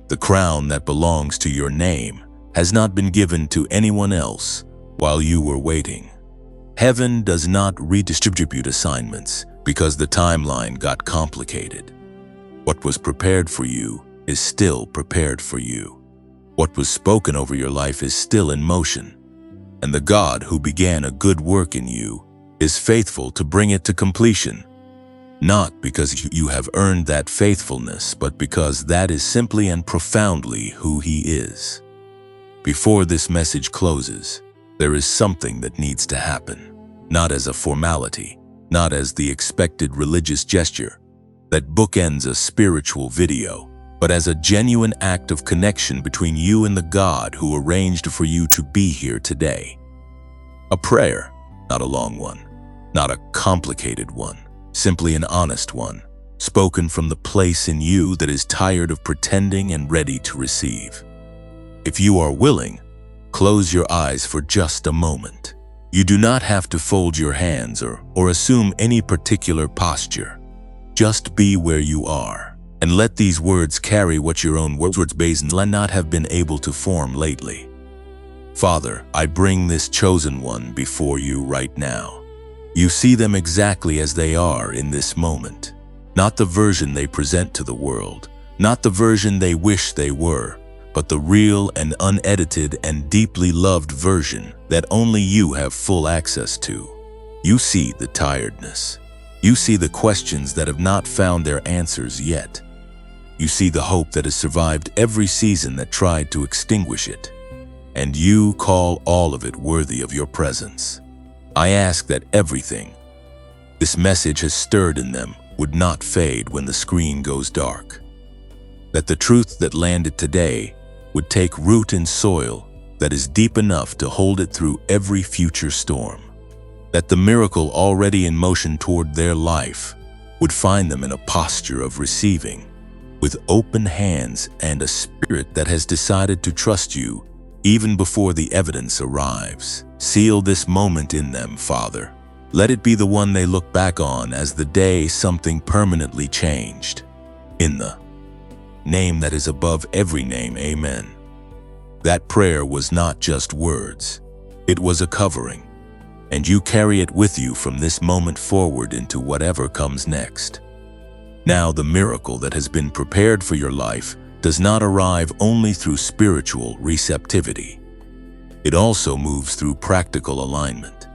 The crown that belongs to your name has not been given to anyone else while you were waiting. Heaven does not redistribute assignments because the timeline got complicated. What was prepared for you is still prepared for you. What was spoken over your life is still in motion, and the God who began a good work in you is faithful to bring it to completion, not because you have earned that faithfulness, but because that is simply and profoundly who He is. Before this message closes, there is something that needs to happen, not as a formality, not as the expected religious gesture that bookends a spiritual video, but as a genuine act of connection between you and the God who arranged for you to be here today. A prayer, not a long one, not a complicated one, simply an honest one, spoken from the place in you that is tired of pretending and ready to receive. If you are willing, close your eyes for just a moment. You do not have to fold your hands or assume any particular posture. Just be where you are. And let these words carry what your own words may not have been able to form lately. Father, I bring this chosen one before you right now. You see them exactly as they are in this moment. Not the version they present to the world, not the version they wish they were, but the real and unedited and deeply loved version that only you have full access to. You see the tiredness. You see the questions that have not found their answers yet. You see the hope that has survived every season that tried to extinguish it. And you call all of it worthy of your presence. I ask that everything this message has stirred in them would not fade when the screen goes dark. That the truth that landed today would take root in soil that is deep enough to hold it through every future storm. That the miracle already in motion toward their life would find them in a posture of receiving, with open hands and a spirit that has decided to trust you even before the evidence arrives. Seal this moment in them, Father. Let it be the one they look back on as the day something permanently changed. In the name that is above every name, amen. That prayer was not just words. It was a covering, and you carry it with you from this moment forward into whatever comes next. Now the miracle that has been prepared for your life does not arrive only through spiritual receptivity. It also moves through practical alignment,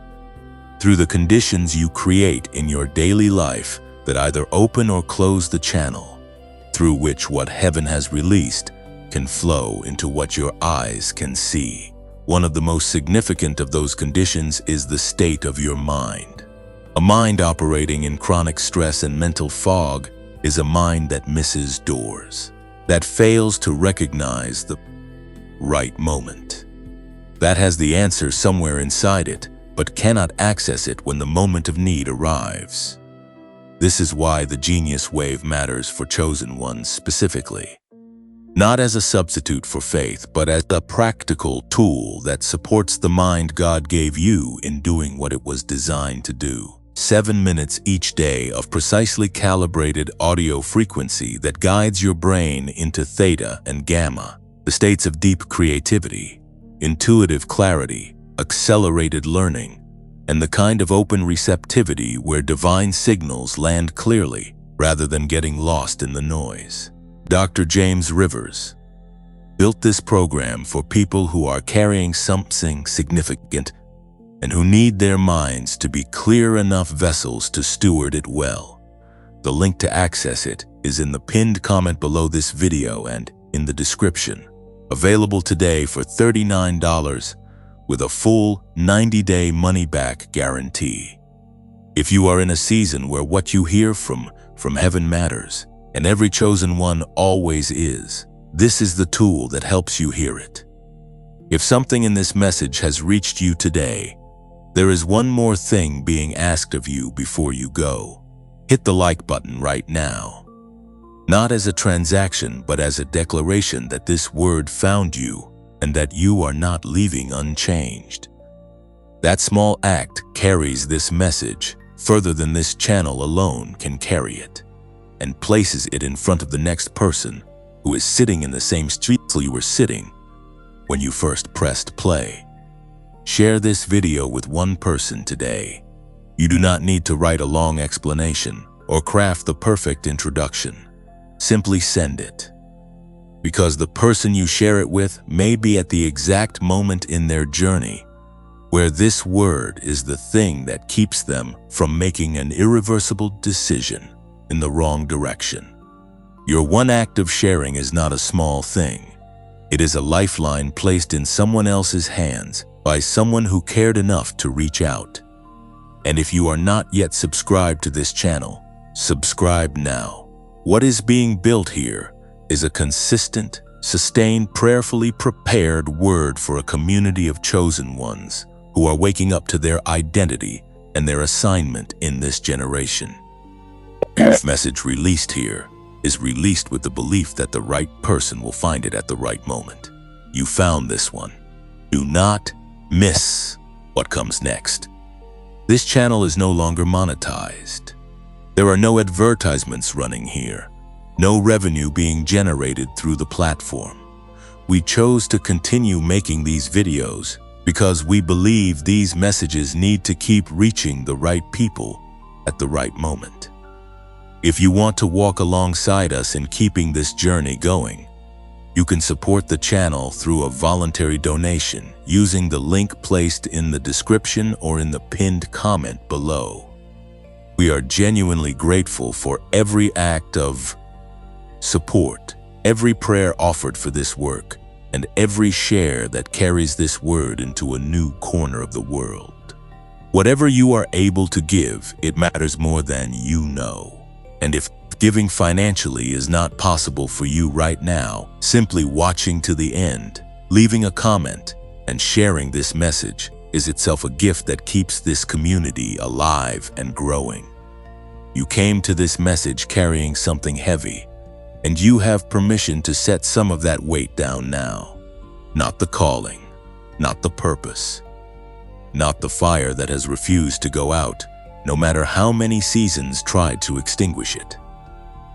through the conditions you create in your daily life that either open or close the channel, through which what heaven has released can flow into what your eyes can see. One of the most significant of those conditions is the state of your mind. A mind operating in chronic stress and mental fog is a mind that misses doors, that fails to recognize the right moment, that has the answer somewhere inside it, but cannot access it when the moment of need arrives. This is why the Genius Wave matters for chosen ones specifically. Not as a substitute for faith, but as a practical tool that supports the mind God gave you in doing what it was designed to do. 7 minutes each day of precisely calibrated audio frequency that guides your brain into theta and gamma, the states of deep creativity, intuitive clarity, accelerated learning, and the kind of open receptivity where divine signals land clearly rather than getting lost in the noise. Dr. James Rivers built this program for people who are carrying something significant and who need their minds to be clear enough vessels to steward it well. The link to access it is in the pinned comment below this video and in the description. Available today for $39 with a full 90-day money-back guarantee. If you are in a season where what you hear from heaven matters, and every chosen one always is, this is the tool that helps you hear it. If something in this message has reached you today, there is one more thing being asked of you before you go. Hit the like button right now. Not as a transaction, but as a declaration that this word found you and that you are not leaving unchanged. That small act carries this message further than this channel alone can carry it, and places it in front of the next person who is sitting in the same street you were sitting when you first pressed play. Share this video with one person today. You do not need to write a long explanation or craft the perfect introduction. Simply send it, because the person you share it with may be at the exact moment in their journey where this word is the thing that keeps them from making an irreversible decision in the wrong direction. Your one act of sharing is not a small thing. It is a lifeline placed in someone else's hands by someone who cared enough to reach out. And if you are not yet subscribed to this channel, subscribe now. What is being built here is a consistent, sustained, prayerfully prepared word for a community of chosen ones who are waking up to their identity and their assignment in this generation. Each message released here is released with the belief that the right person will find it at the right moment. You found this one. Do not miss what comes next. This channel is no longer monetized. There are no advertisements running here, no revenue being generated through the platform. We chose to continue making these videos because we believe these messages need to keep reaching the right people at the right moment. If you want to walk alongside us in keeping this journey going, you can support the channel through a voluntary donation using the link placed in the description or in the pinned comment below. We are genuinely grateful for every act of support, every prayer offered for this work, and every share that carries this word into a new corner of the world. Whatever you are able to give, it matters more than you know. And if giving financially is not possible for you right now, simply watching to the end, leaving a comment, and sharing this message is itself a gift that keeps this community alive and growing. You came to this message carrying something heavy, and you have permission to set some of that weight down now. Not the calling, not the purpose, not the fire that has refused to go out, no matter how many seasons tried to extinguish it.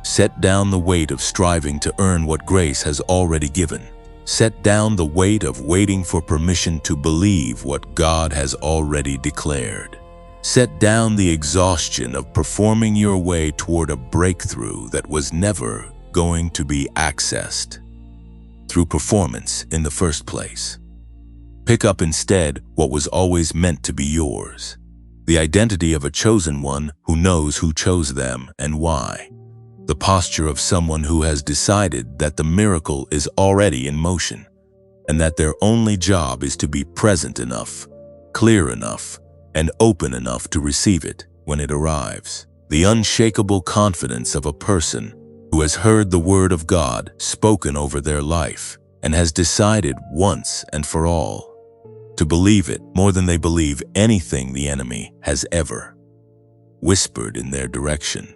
Set down the weight of striving to earn what grace has already given. Set down the weight of waiting for permission to believe what God has already declared. Set down the exhaustion of performing your way toward a breakthrough that was never going to be accessed through performance in the first place. Pick up instead what was always meant to be yours, the identity of a chosen one who knows who chose them and why. The posture of someone who has decided that the miracle is already in motion and that their only job is to be present enough, clear enough, and open enough to receive it when it arrives. The unshakable confidence of a person who has heard the word of God spoken over their life and has decided once and for all to believe it more than they believe anything the enemy has ever whispered in their direction.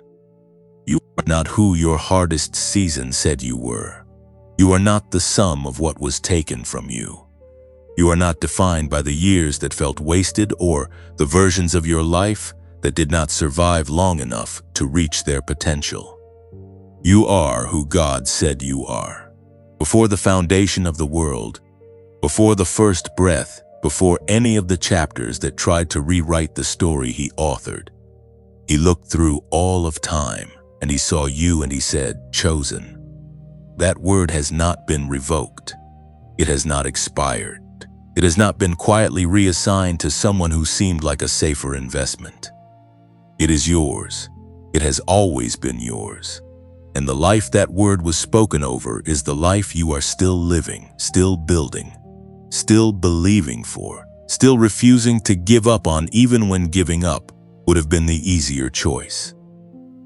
You are not who your hardest season said you were. You are not the sum of what was taken from you. You are not defined by the years that felt wasted or the versions of your life that did not survive long enough to reach their potential. You are who God said you are. Before the foundation of the world, before the first breath, before any of the chapters that tried to rewrite the story he authored, he looked through all of time and he saw you and he said, "Chosen." That word has not been revoked. It has not expired. It has not been quietly reassigned to someone who seemed like a safer investment. It is yours. It has always been yours. And the life that word was spoken over is the life you are still living, still building, still believing for, still refusing to give up on even when giving up would have been the easier choice.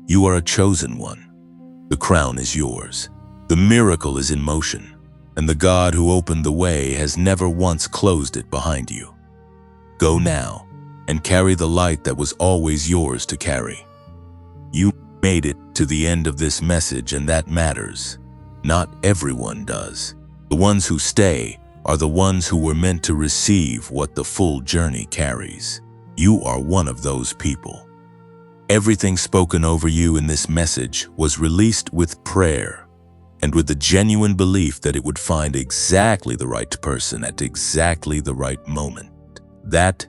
You are a chosen one. The crown is yours. The miracle is in motion, and the God who opened the way has never once closed it behind you. Go now and carry the light that was always yours to carry. You made it to the end of this message, and that matters. Not everyone does. The ones who stay are the ones who were meant to receive what the full journey carries. You are one of those people. Everything spoken over you in this message was released with prayer and with the genuine belief that it would find exactly the right person at exactly the right moment. That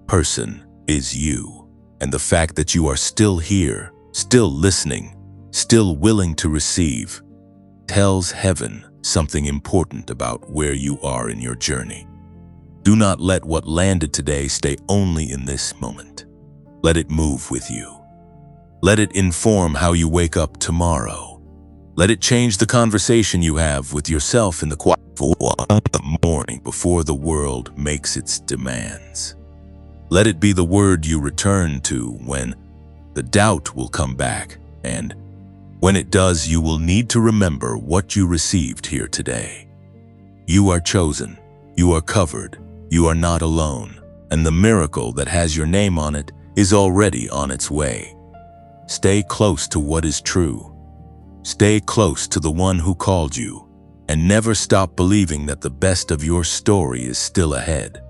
person is you. And the fact that you are still here, still listening, still willing to receive, tells heaven something important about where you are in your journey. Do not let what landed today stay only in this moment. Let it move with you. Let it inform how you wake up tomorrow. Let it change the conversation you have with yourself in the quiet of the morning before the world makes its demands. Let it be the word you return to when the doubt will come back, and when it does, you will need to remember what you received here today. You are chosen, you are covered, you are not alone, and the miracle that has your name on it is already on its way. Stay close to what is true. Stay close to the one who called you, and never stop believing that the best of your story is still ahead.